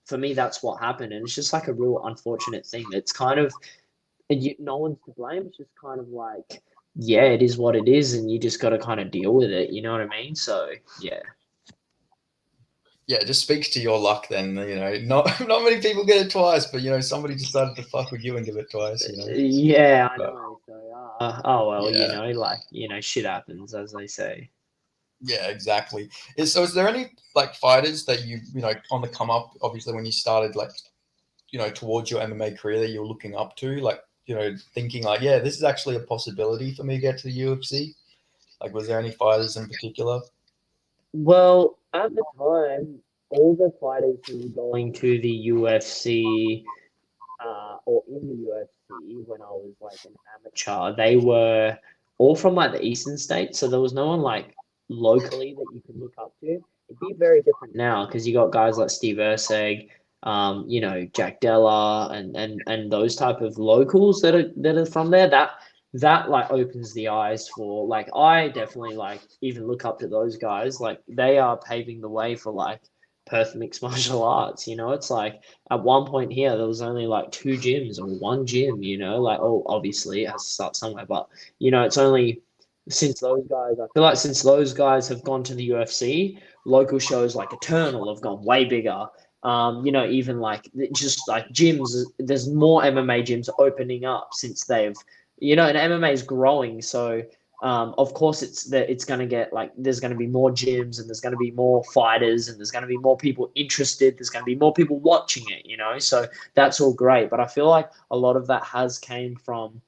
for me that's what happened, and it's just like a real unfortunate thing. That's kind of no one's to blame. It's just kind of like, yeah, it is what it is, and you just got to kind of deal with it. You know what I mean? So yeah, Yeah, it just speaks to your luck then, not many people get it twice, but somebody decided to fuck with you and give it twice. yeah, I But know. So oh well, yeah. like shit happens, as they say. Yeah, exactly. Is there any like fighters that on the come up, obviously when you started like, towards your MMA career that you're looking up to, like, thinking like, yeah, this is actually a possibility for me to get to the UFC? Like, was there any fighters in particular? Well, at the time, all the fighters who were going to the UFC or in the UFC when I was like an amateur, they were all from like the eastern states. So there was no one like locally that you could look up to. It'd be very different now because you got guys like Steve Erceg, Jack Della, and those type of locals that are from there. That like opens the eyes for like I definitely like even look up to those guys. Like they are paving the way for like Perth mixed martial arts. It's like at one point here there was only like two gyms or one gym, like oh obviously it has to start somewhere, but it's only since those guys I feel like since those guys have gone to the UFC, local shows like Eternal have gone way bigger. Even like just like gyms, there's more MMA gyms opening up since they've and MMA is growing, so of course, it's going to get like there's going to be more gyms and there's going to be more fighters and there's going to be more people interested. There's going to be more people watching it. So that's all great. But I feel like a lot of that has came from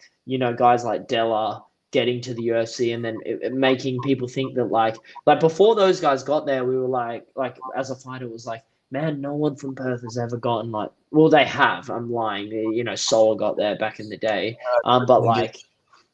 guys like Della getting to the UFC and then it making people think that like before those guys got there, we were like as a fighter, it was like, man, no one from Perth has ever gotten like. Well, they have. I'm lying. Soul got there back in the day. But like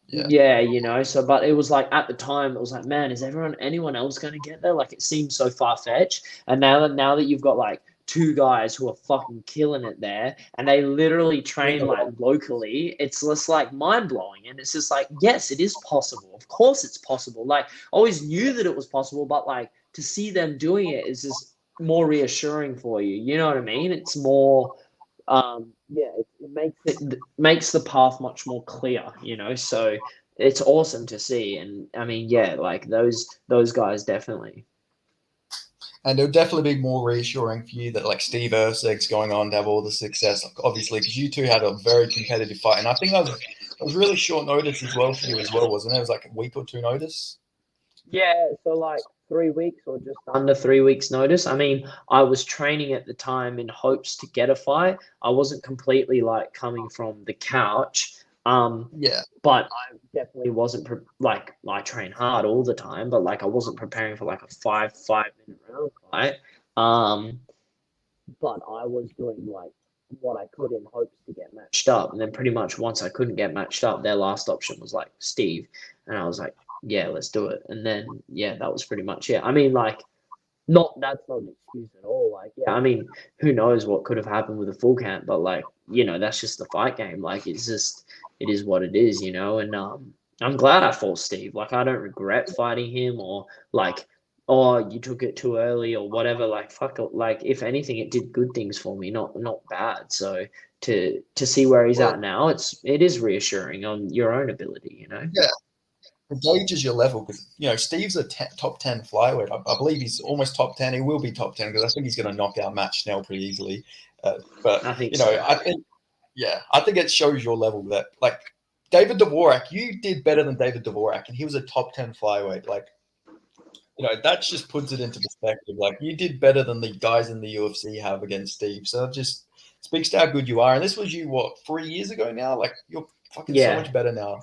Yeah. yeah, so but it was like at the time it was like, man, is anyone else going to get there? Like it seemed so far fetched. And now that you've got like two guys who are fucking killing it there and they literally train like locally, it's just like mind blowing. And it's just like, yes, it is possible. Of course it's possible. Like I always knew that it was possible, but like to see them doing it is just more reassuring for you. You know what I mean? It's more yeah, it makes the path much more clear, so it's awesome to see. And I mean, yeah, like those guys definitely. And it'll definitely be more reassuring for you that like Steve Erceg's going on to have all the success, like, obviously, because you two had a very competitive fight, and I think that was really short notice as well for you as well, wasn't it? It was like a week or two notice. Yeah, so like 3 weeks or just under 3 weeks notice. I mean, I was training at the time in hopes to get a fight. I wasn't completely like coming from the couch. Yeah. But I definitely wasn't like I train hard all the time, but like I wasn't preparing for like a 5 minute round fight. Um, but I was doing like what I could in hopes to get matched up. And then pretty much once I couldn't get matched up, their last option was like Steve. And I was like, yeah, let's do it. And then, yeah, that was pretty much it. I mean, like, that's not an excuse at all. Like, yeah, I mean, who knows what could have happened with a full camp, but like, that's just the fight game. Like, it is what it is, and I'm glad I fought Steve. Like, I don't regret fighting him or like, oh, you took it too early or whatever. Like, fuck it. Like, if anything, it did good things for me, not bad. So to see where he's Well, at now, it is reassuring on your own ability. yeah. It gauges your level because Steve's a top 10 flyweight. I believe he's almost top 10. He will be top 10 because I think he's going to knock out Matt Schnell pretty easily. But I think so. I think it shows your level that like David Dvorak, you did better than David Dvorak, and he was a top 10 flyweight. Like, that just puts it into perspective. Like, you did better than the guys in the UFC have against Steve. So it just speaks to how good you are. And this was you, what, 3 years ago now? Like, you're fucking so much better now.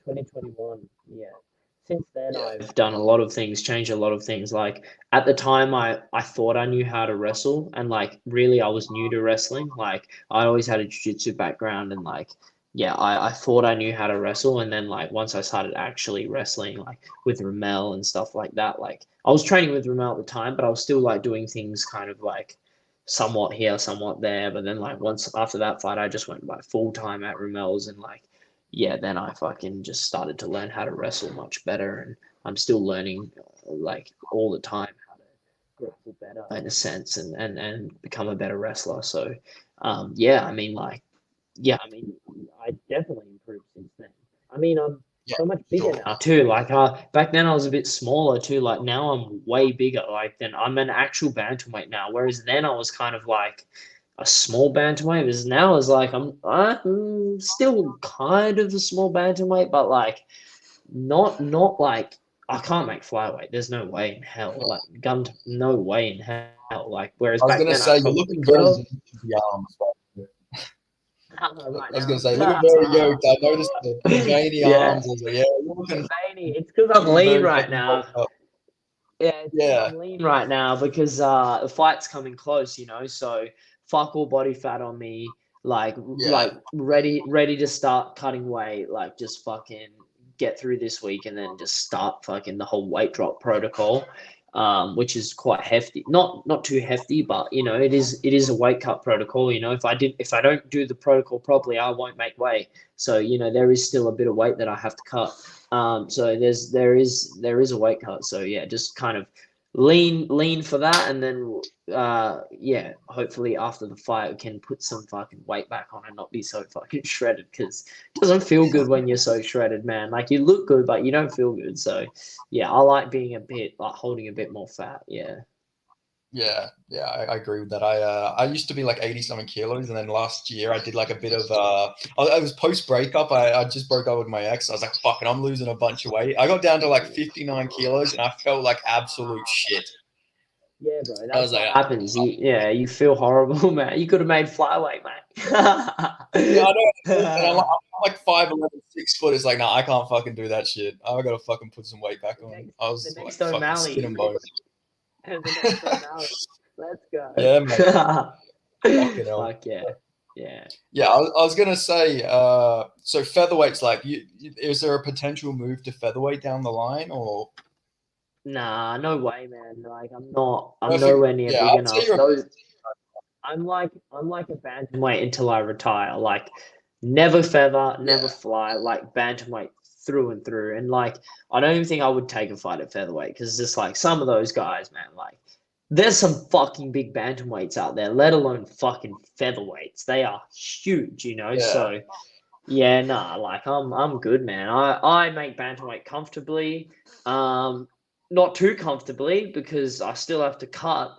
2021. Yeah. Since then, Yeah. I've done a lot of things, changed a lot of things. Like at the time, I thought I knew how to wrestle, and like really, I was new to wrestling. Like I always had a jiu-jitsu background, and like yeah, I thought I knew how to wrestle, and then like once I started actually wrestling, like with Ramel and stuff like that, like I was training with Ramel at the time, but I was still like doing things kind of like somewhat here, somewhat there. But then like once after that fight, I just went like full time at Ramel's, and like yeah, then I fucking just started to learn how to wrestle much better, and I'm still learning like all the time how to wrestle better in a sense, and become a better wrestler. So, yeah, I mean, like, yeah, I mean, I definitely improved since then. I mean, I'm so much bigger now too. Like, back then I was a bit smaller too. Like now I'm way bigger. Like then I'm an actual bantamweight now, whereas then I was kind of like a small bantamweight. Because now is like I'm still kind of a small bantamweight, but like not like I can't make flyweight. There's no way in hell. Like no way in hell. Like whereas I was back going to then I say, you're probably looking could very have. good to the arms. Right I was going now. to say, looking very yoked. I noticed the veiny Yeah, arms. I was like, yeah, you're looking, veiny. It's because I'm lean very right fucking now. bulked up. Yeah, it's because Yeah, I'm lean right now because the fight's coming close, so fuck all body fat on me, yeah. ready to start cutting weight, like just fucking get through this week and then just start fucking the whole weight drop protocol, which is quite hefty. Not too hefty, but it is a weight cut protocol. If I don't do the protocol properly, I won't make weight. So there is still a bit of weight that I have to cut. So there is a weight cut. So yeah, just kind of lean for that, and then yeah, hopefully after the fight we can put some fucking weight back on and not be so fucking shredded, because it doesn't feel good when you're so shredded, man. Like you look good, but you don't feel good. So yeah, I like being a bit like holding a bit more fat. Yeah. Yeah, I agree with that. I used to be like 80 something kilos, and then last year I did like a bit of I was post breakup. I just broke up with my ex. I was like, fucking, I'm losing a bunch of weight. I got down to like 59 kilos, and I felt like absolute shit. Yeah, bro, I that's was like, what happens. You feel horrible, man. You could have made flyweight, yeah, I know. And I'm mate. like 5'11", 6 foot. It's like, nah, I can't fucking do that shit. I gotta fucking put some weight back the on. next, I the was like next fucking skin O'Malley. and bones. The next O'Malley. Let's Yeah, mate. go. Fucking hell. Fuck yeah. Yeah. Yeah, I was gonna say, so featherweight's like, is there a potential move to featherweight down the line, or? Nah, no way, man. Like I'm I think, nowhere near yeah, big I'd say enough. you're. I'm like a bantamweight until I retire. Like never feather, never Yeah, fly, like bantamweight through and through. And like I don't even think I would take a fight at featherweight, because just like some of those guys, man, like there's some fucking big bantamweights out there, let alone fucking featherweights. They are huge. yeah, So yeah, nah, like I'm good, man. I make bantamweight comfortably. Not too comfortably, because I still have to cut,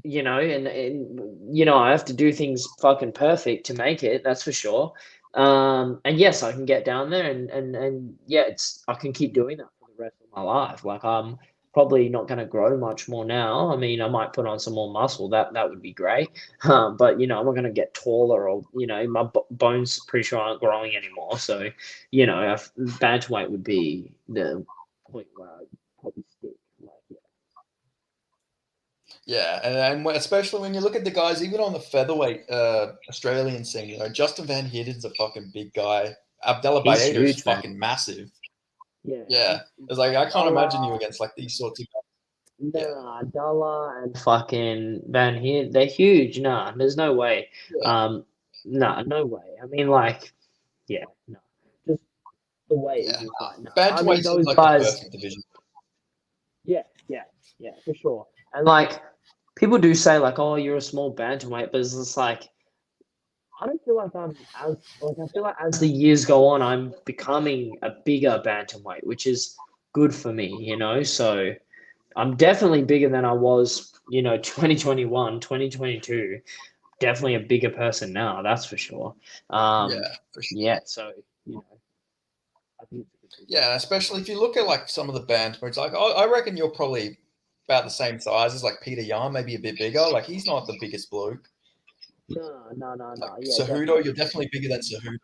and I have to do things fucking perfect to make it, that's for sure. And yes, I can get down there, and yeah, I can keep doing that for the rest of my life. Like I'm probably not going to grow much more now. I mean, I might put on some more muscle. That would be great. But I'm not going to get taller, or my bones pretty sure aren't growing anymore. So bantamweight would be the point where I'd probably stick. Like, yeah. yeah, and especially when you look at the guys, even on the featherweight Australian scene, Justin Van Heerden's a fucking big guy. Abdallah He's Baeda's huge, man. fucking massive. Yeah, Yeah, it's like I can't imagine you Abdullah, against like these sorts of guys. Yeah, nah, Abdullah and fucking Van here, they're huge. Nah, there's no way. yeah, Um, nah, no way. I mean, like, yeah, no, just the way it's yeah. just like, no. I mean, Bantamweight seems those like the guys, perfect division. yeah, yeah, yeah, for sure. And like, people do say like, oh, you're a small bantamweight, but it's just like, I don't feel like I feel like as the years go on, I'm becoming a bigger bantamweight, which is good for me. So. I'm definitely bigger than I was, 2021, 2022. Definitely a bigger person now, that's for sure. Yeah, for sure. Yeah, so, Yeah, especially if you look at like some of the bantamweights, like I reckon you're probably about the same size as like Peter Yan, maybe a bit bigger. Like he's not the biggest bloke. No. Like Yeah, Cejudo, you're definitely definitely bigger than Cejudo.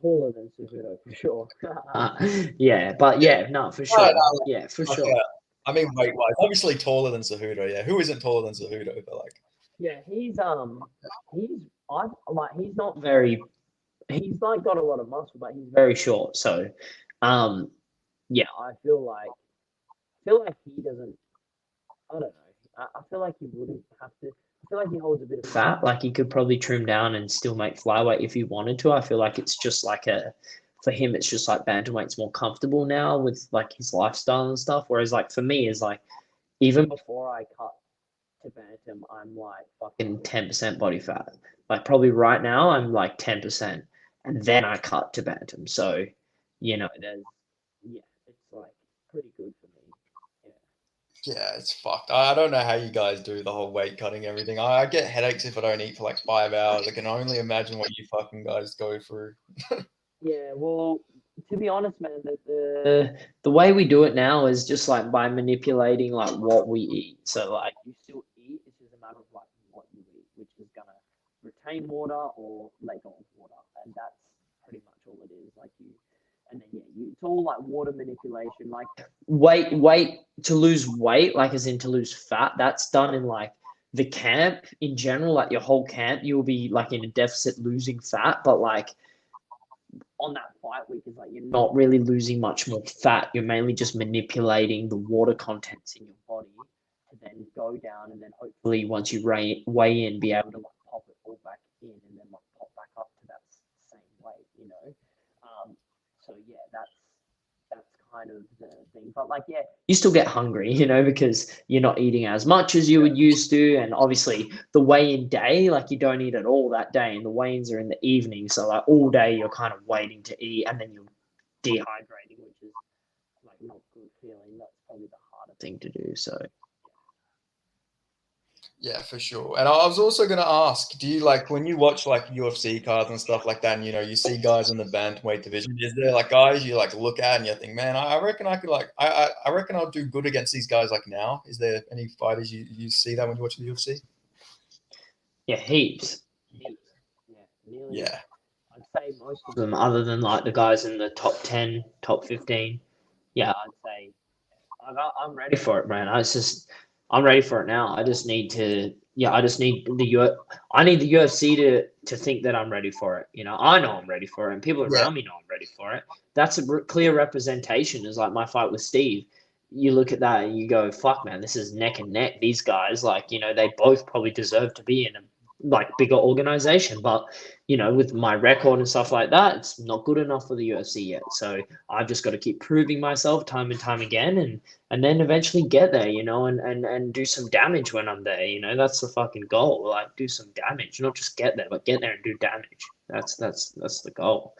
taller than Cejudo for sure. Yeah, but Yeah. yeah, no, for No, sure. no, Yeah, for like, sure. I mean weight wise, obviously taller than Cejudo. Yeah, who isn't taller than Cejudo? But like, Yeah, he's I like he's not very he's like got a lot of muscle, but he's very short. So, um, yeah, I feel like he doesn't. I don't know. I feel like he wouldn't have to. I feel like he holds a bit of fat. Like he could probably trim down and still make flyweight if he wanted to. I feel like it's just like for him, it's just like bantamweight's more comfortable now with like his lifestyle and stuff. Whereas like for me, is like even before I cut to bantam, I'm like fucking 10% body fat. Like probably right now, I'm like 10%, and then I cut to bantam. So, there's yeah, it's like pretty good for me. Yeah. yeah, it's fucked. I don't know how you guys do the whole weight cutting everything. I get headaches if I don't eat for like 5 hours. I can only imagine what you fucking guys go through. Yeah, well, to be honest, man, the way we do it now is just like by manipulating like what we eat. So like you still eat, it's just a matter of like what you eat, which is gonna retain water or let go of water, and that's pretty much all it is. Like and then it's all like water manipulation. Like weight to lose weight, like as in to lose fat. That's done in like the camp in general, like your whole camp, you'll be like in a deficit losing fat, but like on that fight week is like you're not really losing much more fat. You're mainly just manipulating the water contents in your body to then go down, and then hopefully once you weigh in, be able to like pop it all back in, and then like pop back up to that same weight. So yeah, that's kind of the thing. But like, yeah, you still get hungry, because you're not eating as much as you would used to. And obviously the weigh-in day, like you don't eat at all that day, and the weigh-ins are in the evening. So like all day you're kind of waiting to eat, and then you're dehydrating, which is like not good feeling. That's probably the harder thing to do. So Yeah, for sure. And I was also going to ask, do you like when you watch like UFC cards and stuff like that, and you see guys in the bantamweight division, is there like guys you like look at and you think, man, I reckon I could like, I reckon I'll do good against these guys like now? Is there any fighters you see that when you watch the UFC? yeah, heaps. Yeah, nearly. Yeah. I'd say most of them, other than like the guys in the top 10, top 15. Yeah, I'd say I'm ready for it, man. I'm ready for it now. I just need to, I just need I need the UFC to think that I'm ready for it. I know I'm ready for it, and people Yeah. around me know I'm ready for it. That's a clear representation. Is like my fight with Steve. You look at that and you go, "Fuck, man, this is neck and neck." These guys, like, they both probably deserve to be in a like bigger organization, but with my record and stuff like that, it's not good enough for the UFC yet. So I've just got to keep proving myself time and time again, and then eventually get there, and do some damage when I'm there. That's the fucking goal. Like do some damage, not just get there, but get there and do damage. That's the goal.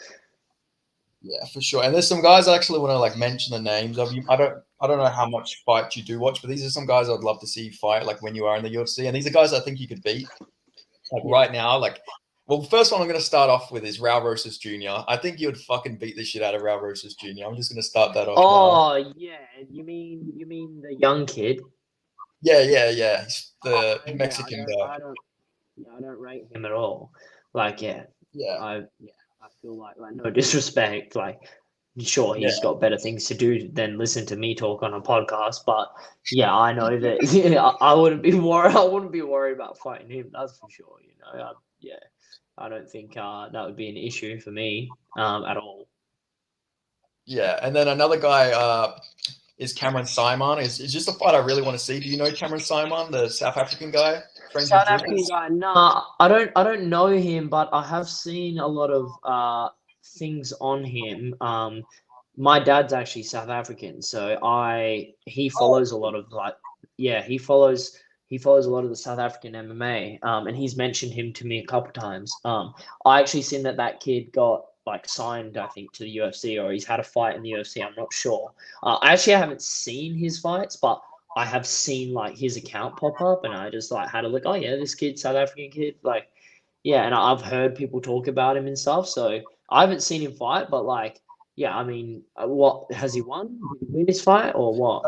Yeah, for sure. And there's some guys I actually want to like mention the names of you. I don't know how much fight you do watch, but these are some guys I'd love to see you fight like when you are in the UFC. And these are guys I think you could beat. Like Yeah. right now, like, well, first one I'm going to start off with is Raul Rosas Jr. I think you would fucking beat the shit out of Raul Rosas Jr. I'm just going to start that off now. Oh yeah, you mean the young kid? Yeah. He's the Yeah, Mexican guy. I don't rate him at all. Like Yeah, I feel like no disrespect, like sure yeah, he's got better things to do than listen to me talk on a podcast, but yeah, I know that I wouldn't be worried. I wouldn't be worried about fighting him. That's for sure. Yeah, I don't think that would be an issue for me at all. yeah. And then another guy is Cameron Simon. Is just a fight I really want to see. Do you know Cameron Simon, the South African guy, trains with South African Drippers? guy, no, I don't know him, but I have seen a lot of things on him. My dad's actually South African, so he Oh, follows a lot of like yeah, he follows a lot of the South African MMA. And he's mentioned him to me a couple times. I actually seen that kid got like signed, I think, to the UFC, or he's had a fight in the UFC. I'm not sure. I actually haven't seen his fights, but I have seen like his account pop up, and I just like had a look. Oh yeah, this kid, South African kid, like yeah. And I've heard people talk about him and stuff. So I haven't seen him fight, but like Yeah, I mean, what has he won? Did he win his fight or what?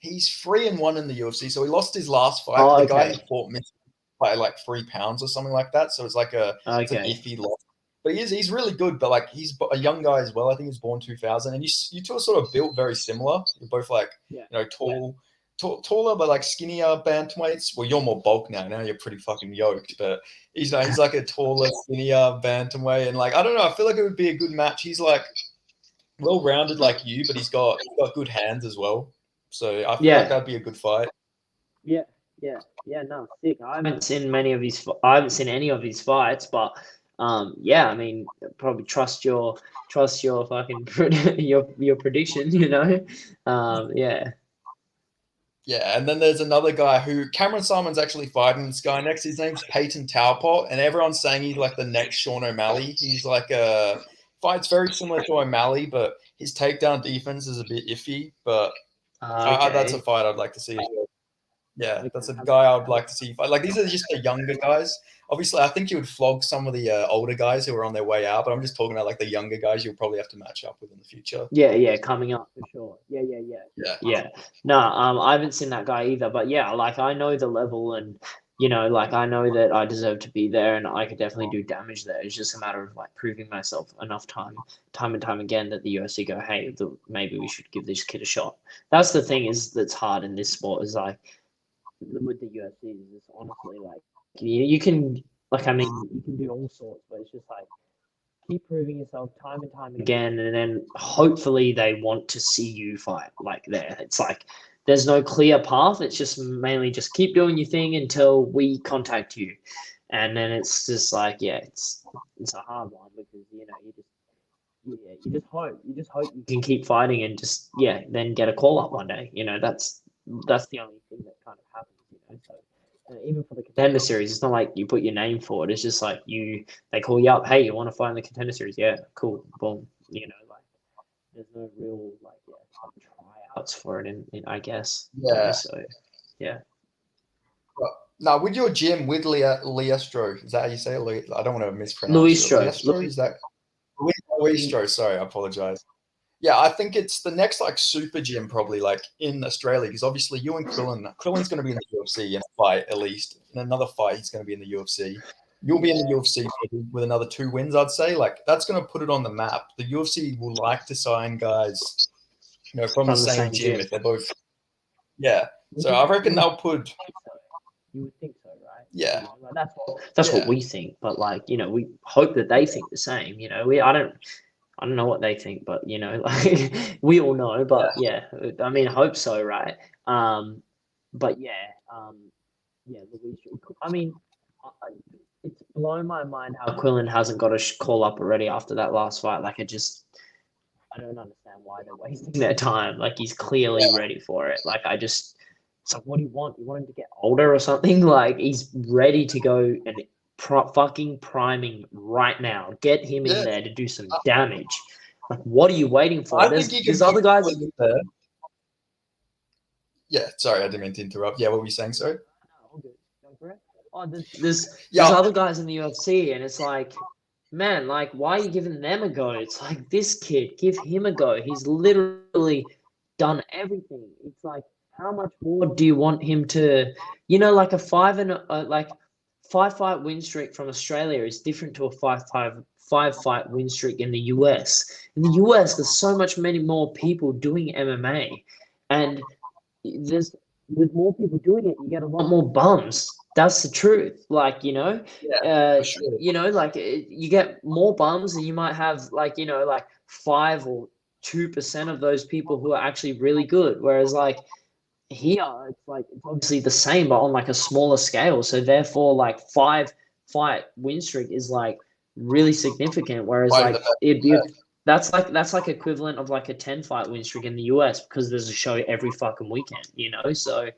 He's 3-1 in the UFC. So he lost his last fight, but Oh, the guy okay. he fought missed by like 3 pounds or something like that. So it's like it's an Okay. iffy loss. But he's really good. But like he's a young guy as well. I think he was born 2000, and you two are sort of built very similar. You're both like Yeah. tall, taller but like skinnier bantamweights. Well, you're more bulk now. Now you're pretty fucking yoked. But he's like a taller, skinnier bantamweight, and like I don't know. I feel like it would be a good match. He's like well rounded like you, but he's got good hands as well. So I feel like Yeah. that'd be a good fight. Yeah. Yeah. Yeah. No, sick. I haven't seen many of his. I haven't seen any of his fights, but yeah. I mean, probably trust your fucking your prediction. Yeah. Yeah, and then there's another guy who Cameron Simon's actually fighting this guy next. His name's Peyton Taupo, and everyone's saying he's like the next Sean O'Malley. He's like a fights very similar to O'Malley, but his takedown defense is a bit iffy. But that's a Okay. fight I'd like to see. Yeah, Okay. that's a guy I would like to see fight. Like these are just the younger guys. Obviously, I think you would flog some of the older guys who are on their way out, but I'm just talking about like the younger guys you'll probably have to match up with in the future. Yeah, yeah, coming up for sure. Yeah, yeah, yeah. Yeah, Yeah. No, I haven't seen that guy either, but yeah, like I know the level and like I know that I deserve to be there and I could definitely do damage there. It's just a matter of like proving myself enough time and time again that the UFC go, hey, maybe we should give this kid a shot. That's the thing that's hard in this sport is like with the UFC is it's honestly like you can like I mean you can do all sorts, but it's just like keep proving yourself time and time again, and then hopefully they want to see you fight like there. It's like there's no clear path. It's just mainly just keep doing your thing until we contact you, and then it's just like yeah, it's a hard one because you just hope you can keep fighting and just then get a call up one day. That's the only thing that kind of happens. So even for the contender series, it's not like you put your name forward. It's just like they call you up. Hey, you want to fight in the contender series? Yeah, cool, boom. Like there's no real like tryouts for it. In I guess yeah. So yeah, Now, with your gym, with Leestro, is that how you say it? I don't want to mispronounce Luis it. Strode. Leestro, is that? Leestro, sorry, I apologize. Yeah, I think it's the next like super gym probably like in Australia because obviously you and Quillen's going to be in the UFC in a fight at least. In another fight, he's going to be in the UFC. You'll be in the UFC with another 2 wins, I'd say. Like that's going to put it on the map. The UFC will like to sign guys, from the From the same same gym gym. if they're both. Yeah, Would so you, I reckon you would they'll put. think so. You would think so, right? Yeah, Like, that's what yeah, we think. But like we hope that they think the same. I don't know what they think, but like we all know. But yeah. yeah, I mean, hope so, right? But yeah, yeah. I mean, it's blown my mind how Quillen hasn't got a call up already after that last fight. Like, I don't understand why they're wasting their time. Like, he's clearly ready for it. Like, it's like, what do you want? You want him to get older or something? Like, he's ready to go and fucking priming right now. Get him in Yeah, there to do some damage. Like, what are you waiting for? I think he can There's keep other guys. going in there. Yeah, sorry, I didn't mean to interrupt. Yeah, what were you saying, sorry? Oh, there's Yeah, other guys in the UFC, and it's like, man, like, why are you giving them a go? It's like this kid, give him a go. He's literally done everything. It's like, how much more do you want him to? Like a like 5 fight win streak from Australia is different to a five fight win streak in the US. In the US, there's so much many more people doing MMA, and there's with more people doing it, you get a lot more bums. That's the truth. Like, yeah, for sure. like you get more bums, and you might have like, like 5 or 2% of those people who are actually really good. Whereas like here, it's like it's obviously the same, but on like a smaller scale. So therefore, like 5 fight win streak is like really significant. Whereas Fighting the like best. that's like equivalent of like a 10 fight win streak in the US because there's a show every fucking weekend. So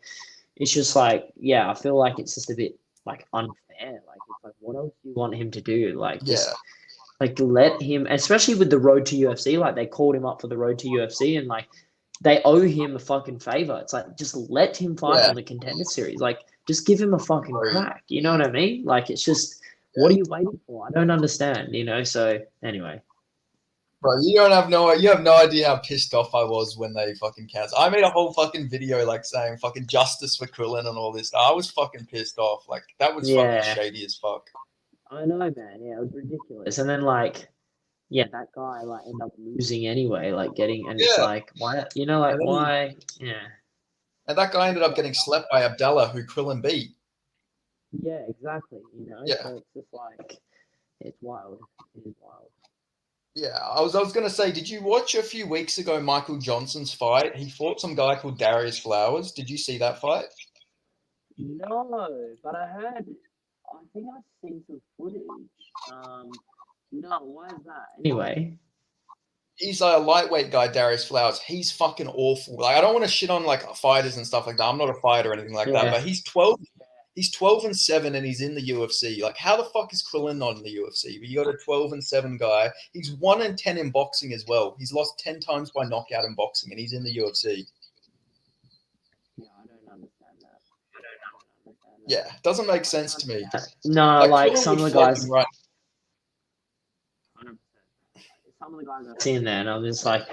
it's just like I feel like it's just a bit like unfair. Like it's like what else do you want him to do? Like Yeah, just like let him, especially with the road to UFC. Like they called him up for the road to UFC, and like they owe him a fucking favor. It's like just let him fight yeah. on the contender series. Like just give him a fucking Very, crack. You know what I mean? Like it's just yeah. what are you waiting for? I don't understand. So anyway, Bro, you have no idea how pissed off I was when they fucking canceled. I made a whole fucking video like saying fucking justice for Krillin and all this. I was fucking pissed off. Like that was fucking Yeah, shady as fuck. I know, man. Yeah, it was ridiculous. And then like, yeah, that guy like ended up losing anyway, like getting, and it's Yeah, like, why, like and then why? Yeah, and that guy ended up getting slept by Abdallah, who Krillin beat. yeah, exactly. Yeah, So it's just like, it's wild. It is wild. yeah. I was gonna say, did you watch a few weeks ago Michael Johnson's fight? He fought some guy called Darius Flowers. Did you see that fight? No, but I think I've seen some footage. No, why is that? Anyway, He's a lightweight guy, Darius Flowers. He's fucking awful. Like I don't want to shit on like fighters and stuff like that. I'm not a fighter or anything like that, yeah, but he's 12. He's 12-7 and he's in the UFC. Like how the fuck is Krillin not in the UFC? But you got a 12-7 guy. He's 1-10 in boxing as well. He's lost 10 times by knockout in boxing, and he's in the UFC. yeah, I don't understand that. I don't understand Yeah, doesn't make sense to me. that. No, Like like Krillin some would of the flog guys, him right. 100%. Some of the guys I've seen there, and I'm just Yeah,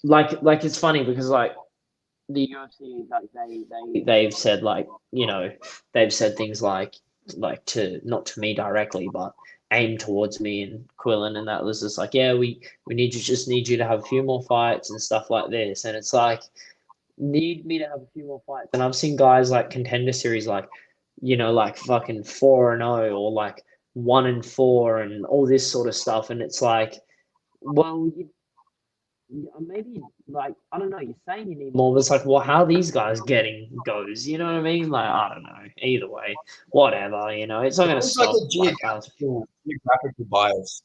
like it's funny because like the UFC, like they've said like they've said things like to not to me directly, but aim towards me and Quillen, and that was just like, yeah, we need you to have a few more fights and stuff like this, and it's like need me to have a few more fights, and I've seen guys like contender series like like fucking 4-0 or like 1-4 and all this sort of stuff, and it's like, well, maybe like I don't know. You're saying you need more, but it's like, well, how these guys getting goes? You know what I mean? Like I don't know. Either way, whatever. It's not it gonna seems like stop a like us. geographical bias.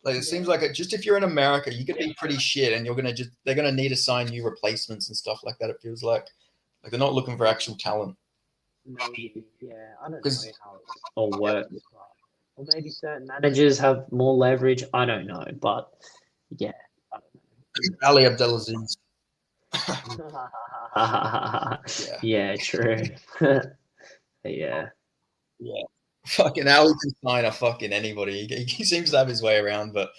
Like it seems Yeah, like just if you're in America, you could be pretty shit, and they're gonna need to sign new replacements and stuff like that. It feels like they're not looking for actual talent maybe. Yeah, I don't know because how it all works, but, or maybe certain managers have more leverage. I don't know, but yeah, I Ali Abdelaziz. don't know. Yeah, Yeah, true. Yeah. yeah. Fucking Ali can sign a fucking anybody. He seems to have his way around, but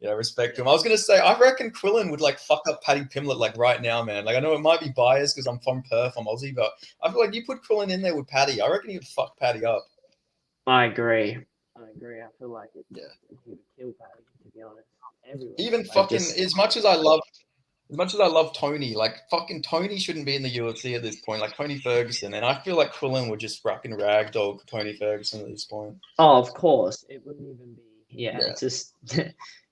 respect to him. I was gonna say, I reckon Quillen would like fuck up Paddy Pimblett like right now, man. Like I know it might be biased because I'm from Perth, I'm Aussie, but I feel like you put Quillen in there with Paddy, I reckon he would fuck Paddy up. I agree. I agree. I feel like Yeah. he would kill Paddy, to be honest. Everywhere. Even Like fucking just as much as I love Tony, like fucking Tony shouldn't be in the UFC at this point, like Tony Ferguson, and I feel like Quillen would just fucking ragdoll Tony Ferguson at this point. oh, of course. It wouldn't even be. Yeah, Yeah. it's just.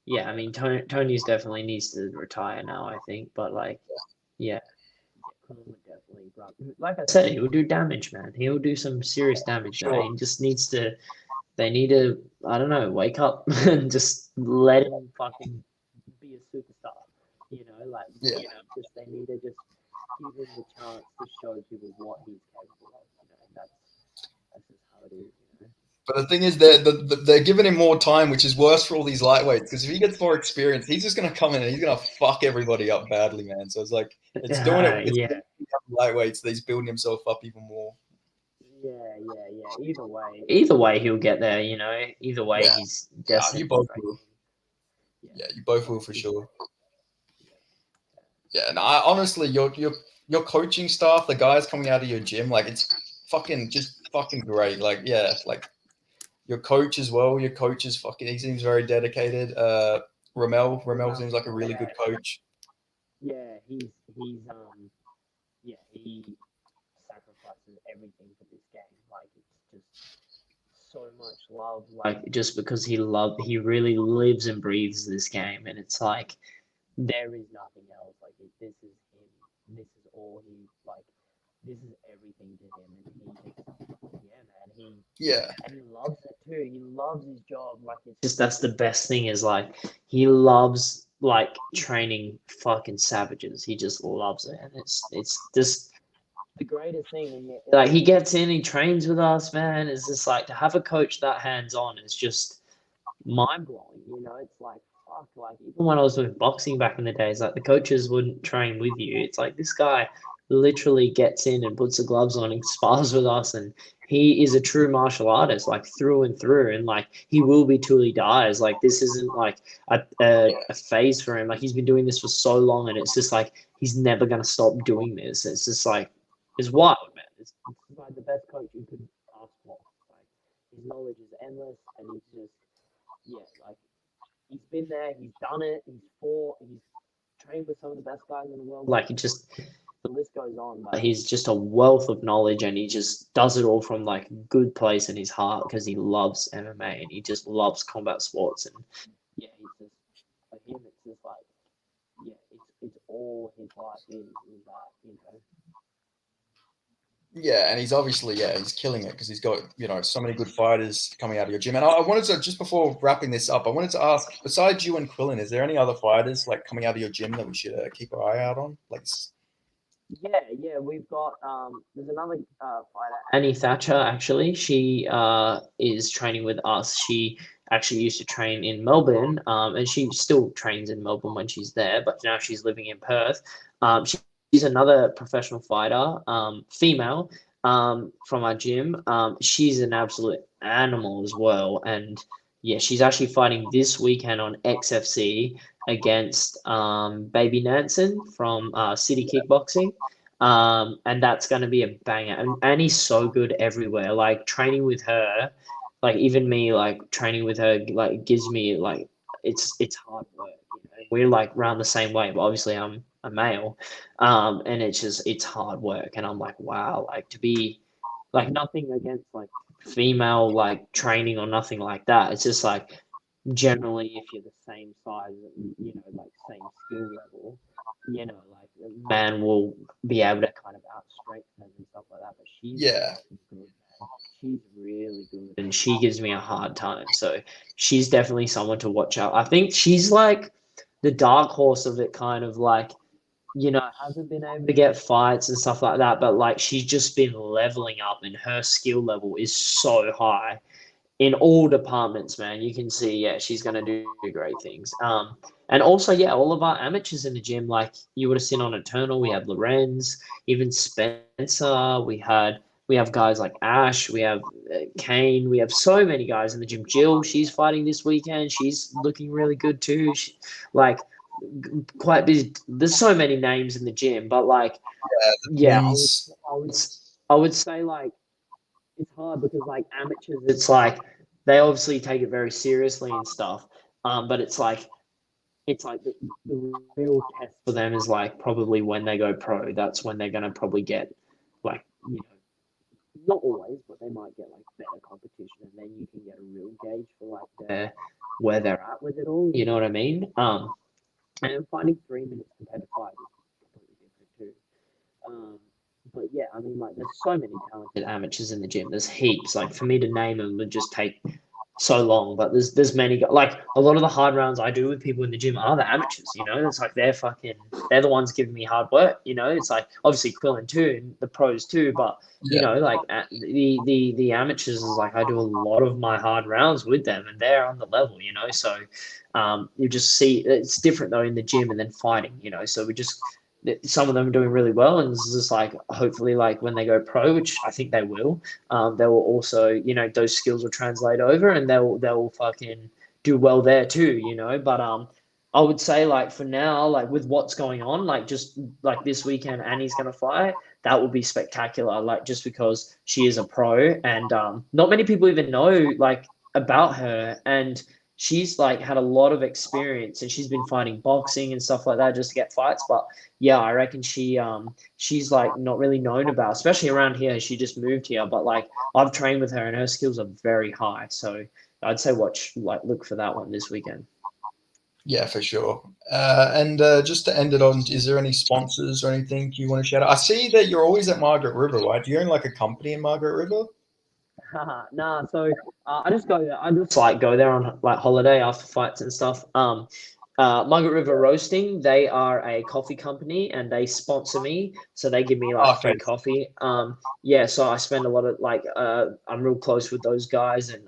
Yeah, I mean, Tony's definitely needs to retire now, I think. But like, yeah, Conor would definitely grab. Like I said, he will do damage, man. He will do some serious damage now. Sure. He just needs to. They need to. I don't know. Wake up and just let him fucking be a superstar. Like Yeah. just they need to just give him the chance to show people what he's capable of. That's just how it is. But the thing is, they're giving him more time, which is worse for all these lightweights. Because if he gets more experience, he's just going to come in and he's going to fuck everybody up badly, man. So it's like it's doing it. It's Yeah. lightweights that he's building himself up even more. Yeah. Either way, he'll get there. Either way, Yeah, he's yeah, destined. you both will. Yeah, you both will for sure. Yeah, and honestly, your coaching staff, the guys coming out of your gym, like it's fucking just fucking great. Like yeah, like your coach as well. Your coach is fucking. He seems very dedicated. Ramel seems like a really good coach. Yeah, he sacrifices everything for this game. Like it's just so much love. Like just because he really lives and breathes this game, and it's like there is nothing else. Like this is him. This is all he like. This is everything to him, and he just yeah, man. Yeah, And he loves it too. He loves his job. Like it's just that's the best thing is like he loves like training fucking savages. He just loves it, and it's just the greatest thing. And like he gets in, he trains with us, man. It's just like to have a coach that hands on is just mind blowing. It's like fuck. Like even when I was doing boxing back in the days, like the coaches wouldn't train with you. It's like this guy literally gets in and puts the gloves on and spars with us and he is a true martial artist, like through and through, and like he will be till he dies. Like this isn't like a phase for him. Like he's been doing this for so long, and it's just like he's never gonna stop doing this. It's just like it's wild, man. It's like the best coach you could ask for. Like his knowledge is endless, and he's just like he's been there, he's done it, he's fought, he's trained with some of the best guys in the world. Like he just the list goes on, but he's just a wealth of knowledge, and he just does it all from like good place in his heart because he loves MMA and he just loves combat sports. And he's just for him, it's just like it's all his life is that. Yeah, and he's obviously, he's killing it because he's got, so many good fighters coming out of your gym. And I wanted to, just before wrapping this up, I wanted to ask, besides you and Quillen, is there any other fighters like coming out of your gym that we should keep our eye out on? Like, we've got there's another fighter, Annie Thatcher. Actually, she is training with us. She actually used to train in Melbourne, and she still trains in Melbourne when she's there, but now she's living in Perth. She's another professional fighter, female, from our gym. She's an absolute animal as well, and she's actually fighting this weekend on XFC against Baby Nansen from City Kickboxing. And that's going to be a banger. And Annie's so good everywhere. Like training with her, like even me, like training with her, like gives me like it's hard work. We're like around the same way, but obviously I'm a male, and it's hard work. And I'm like, wow, like to be like nothing against like female like training or nothing like that. It's just like generally if you're the same size, like same skill level, like a man will be able to kind of outstrike them and stuff like that. But she's good, man. She's really good, and she gives me a hard time. So she's definitely someone to watch out. I think she's like the dark horse of it, kind of like hasn't been able to get fights and stuff like that, but like she's just been leveling up, and her skill level is so high in all departments, man. You can see, she's going to do great things. And also, all of our amateurs in the gym, like you would have seen on Eternal, we have Lorenz, even Spencer. We have guys like Ash. We have Kane. We have so many guys in the gym. Jill, she's fighting this weekend. She's looking really good too. Like quite busy. There's so many names in the gym, but like, I would say like it's hard because like amateurs, it's like they obviously take it very seriously and stuff. But it's like the real test for them is like probably when they go pro. That's when they're gonna probably get like not always, but they might get like better competition, and then you can get a real gauge for like where they're at with it all. You know what I mean? And finding 3 minutes compared to 5 is completely different too. But I mean, like, there's so many talented amateurs in the gym. There's heaps. Like, for me to name them would just take so long. But there's many. Like, a lot of the hard rounds I do with people in the gym are the amateurs. It's like they're the ones giving me hard work. It's like obviously Quillen too, and the pros too. But like the amateurs is like I do a lot of my hard rounds with them, and they're on the level. So you just see it's different though in the gym and then fighting. So some of them are doing really well, and it's just like hopefully like when they go pro, which I think they will also those skills will translate over, and they'll fucking do well there too. But I would say like for now, like with what's going on, like just like this weekend Annie's gonna fight, that will be spectacular, like just because she is a pro, and not many people even know like about her, and she's like had a lot of experience, and she's been fighting boxing and stuff like that just to get fights. But I reckon she's like not really known about, especially around here. She just moved here, but like I've trained with her and her skills are very high. So I'd say look for that one this weekend. Yeah, for sure. And just to end it on, is there any sponsors or anything you want to shout out? I see that you're always at Margaret River, right? Do you own like a company in Margaret River? Nah, so I just go there. I just like go there on like holiday after fights and stuff. Margaret River Roasting, they are a coffee company and they sponsor me, so they give me like free coffee. So I spend a lot of like I'm real close with those guys, and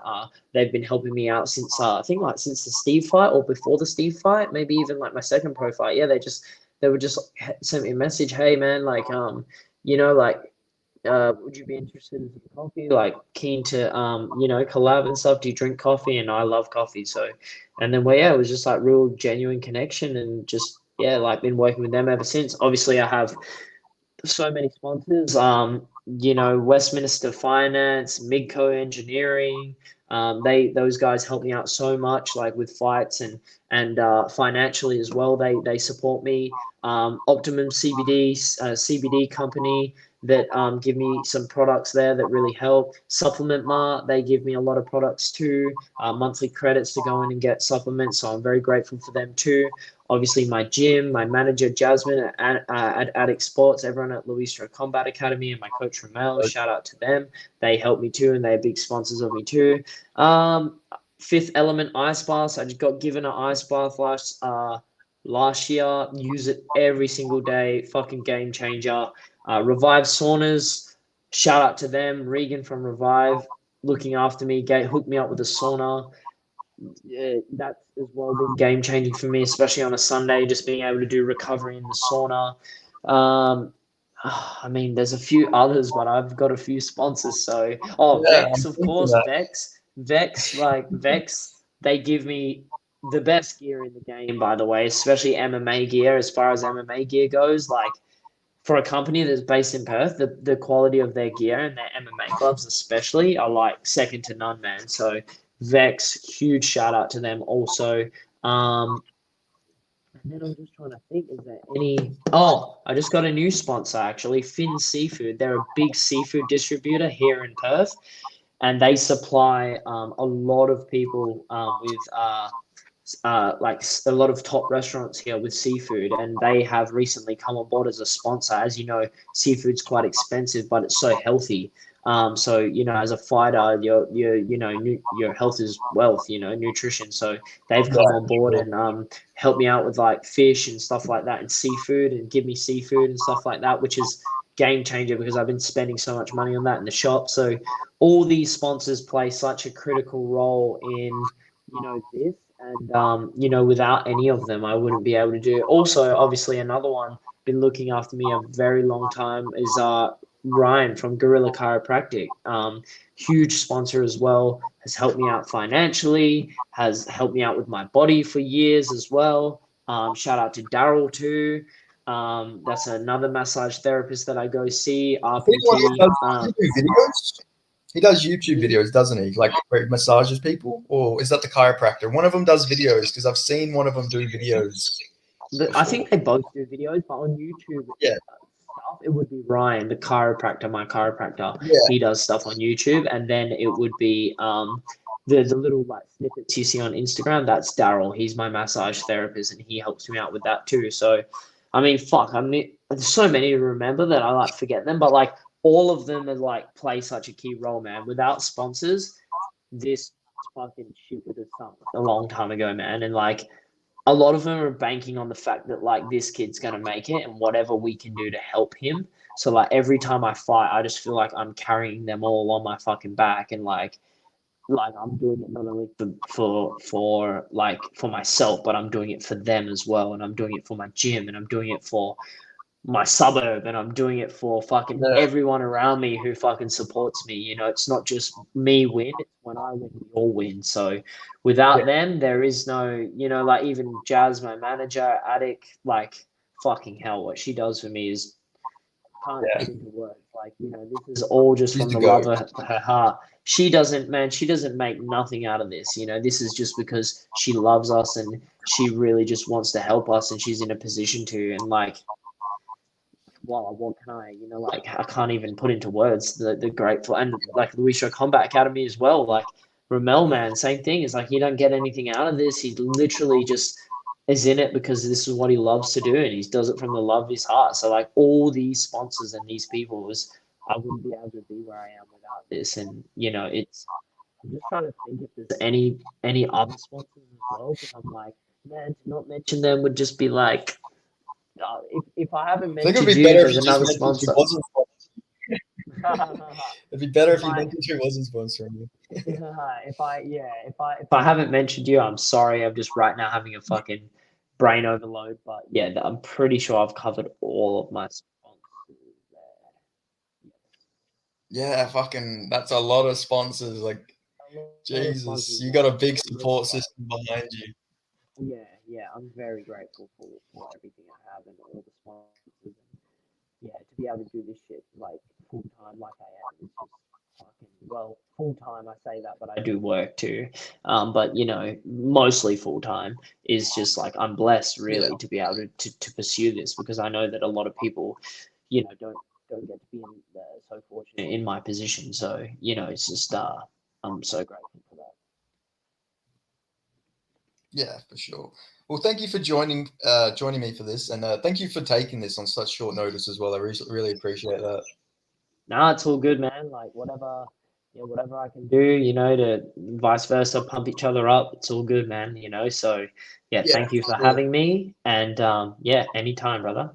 they've been helping me out since I think like since the Steve fight or before the Steve fight, maybe even like my second pro fight. They would just send me a message, hey man, like like would you be interested in some coffee? Like keen to collab and stuff. Do you drink coffee? And I love coffee, so and then it was just like real genuine connection and just like been working with them ever since. Obviously, I have so many sponsors. Westminster Finance, Midco Engineering. Those guys help me out so much, like with fights and financially as well. They support me. Optimum CBD CBD company that give me some products there that really help. Supplement Mart, they give me a lot of products too. Monthly credits to go in and get supplements, so I'm very grateful for them too. Obviously, my gym, my manager Jasmine at Addict Sports, everyone at Luis Combat Academy, and my coach Ramel. Shout out to them. They help me too, and they're big sponsors of me too. Fifth Element Ice Bath. I just got given an ice bath last year. Use it every single day. Fucking game changer. Revive Saunas. Shout out to them. Regan from Revive looking after me. Hooked me up with a sauna. That's as well been game changing for me, especially on a Sunday, just being able to do recovery in the sauna. I mean, there's a few others, but I've got a few sponsors. So, Yeah, Vex, I'm of thinking course, that. Vex, they give me the best gear in the game, by the way, especially MMA gear. As far as MMA gear goes, like for a company that's based in Perth, the quality of their gear and their MMA gloves especially are like second to none, man. So Vex, huge shout out to them also. Um, and then I'm just trying to think, is there any? Oh, I just got a new sponsor actually, Finn Seafood. They're a big seafood distributor here in Perth, and they supply a lot of people with like a lot of top restaurants here with seafood, and they have recently come on board as a sponsor. As you know, seafood's quite expensive, but it's so healthy. So as a fighter, your health is wealth. Nutrition. So they've come on board Sure. and helped me out with like fish and stuff like that, and seafood, and give me seafood and stuff like that, which is game changer because I've been spending so much money on that in the shop. So all these sponsors play such a critical role in this and without any of them I wouldn't be able to do it. Also, obviously, another one been looking after me a very long time is Ryan from Gorilla Chiropractic. Huge sponsor as well, has helped me out financially, has helped me out with my body for years as well. Shout out to Daryl too. That's another massage therapist that I go see, I think what RPT. he do videos. He does YouTube videos, doesn't he? Like where he massages people, or is that the chiropractor? One of them does videos because I've seen one of them do videos I before. think they both do videos, but on YouTube Yeah, stuff, it would be Ryan, the chiropractor, my chiropractor. yeah, He does stuff on YouTube, and then it would be the little like snippets you see on Instagram. That's Daryl. He's my massage therapist, and he helps me out with that too. So, I mean, fuck. I mean, there's so many to remember that I like forget them, but like all of them are like play such a key role, man. Without sponsors, this fucking shit would have sunk a long time ago, man. And like a lot of them are banking on the fact that like this kid's gonna make it and whatever we can do to help him. So like every time I fight, I just feel like I'm carrying them all on my fucking back and like I'm doing it not only for myself, but I'm doing it for them as well. And I'm doing it for my gym and I'm doing it for my suburb and I'm doing it for fucking yeah, everyone around me who fucking supports me. It's not just me win, it's when I win, we all win. So yeah, without them, there is no, like even Jazz, my manager, Attic, like fucking hell, what she does for me is can't yeah. put into words. Like, this is all just He's from the the goat. love of her heart. She doesn't make nothing out of this. This is just because she loves us and she really just wants to help us and she's in a position to. And like, wow, what can I, like I can't even put into words the grateful and like Luis Combat Academy as well. Like Ramel, man, same thing. It's like he don't get anything out of this. He literally just is in it because this is what he loves to do and he does it from the love of his heart. So like all these sponsors and these people was I wouldn't be able to be where I am without this. And it's I'm just trying to think if there's any other sponsors as well because I'm like, man, to not mention them would just be like if I haven't I think it'd mentioned be you, better if there's you just another mentioned he sponsor. wasn't. It'd be better if if you I mentioned he wasn't sponsoring you. if I haven't mentioned you, I'm sorry. I'm just right now having a fucking brain overload. But yeah, I'm pretty sure I've covered all of my sponsors there. Yeah, fucking, that's a lot of sponsors. Like, A lot of Jesus, sponsors, you got a man. big It really support system behind you. yeah, I'm very grateful for everything I have and all the sponsors. And yeah, to be able to do this shit like full time, like I am, is just fucking well, full time. I say that, but I do work too. But you know, mostly full time is just like I'm blessed Yeah, really to be able to pursue this because I know that a lot of people, you know, don't get to be in so fortunate in my position. So you know, it's just I'm so grateful for that. yeah, for sure. Well, thank you for joining me for this, and thank you for taking this on such short notice as well. I really appreciate that. Nah, it's all good, man. Like whatever, yeah, whatever I can do, you know, to vice versa, pump each other up. It's all good, man. You know, so yeah, Yeah, thank you for for sure. having me, and yeah, anytime, brother.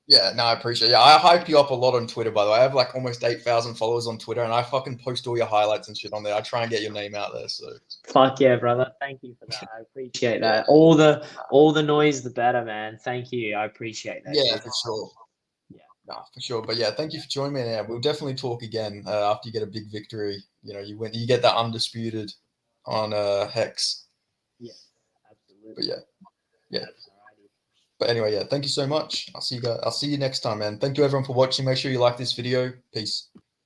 Yeah, no, I appreciate it. Yeah, I hype you up a lot on Twitter, by the way. I have like almost 8,000 followers on Twitter, and I fucking post all your highlights and shit on there. I try and get your name out there. So, Fuck yeah, brother. Thank you for that. I appreciate yeah, that. All the noise, the better, man. Thank you. I appreciate that, yeah, dude. for sure. Yeah. No, for sure. But yeah, thank you for joining me. Yeah, we'll definitely talk again after you get a big victory. You know, you get that undisputed on Hex. Yes, But absolutely. yeah, yeah. Alrighty. But anyway, yeah, thank you so much. I'll see you guys. I'll see you next time, man. Thank you everyone for watching. Make sure you like this video. Peace.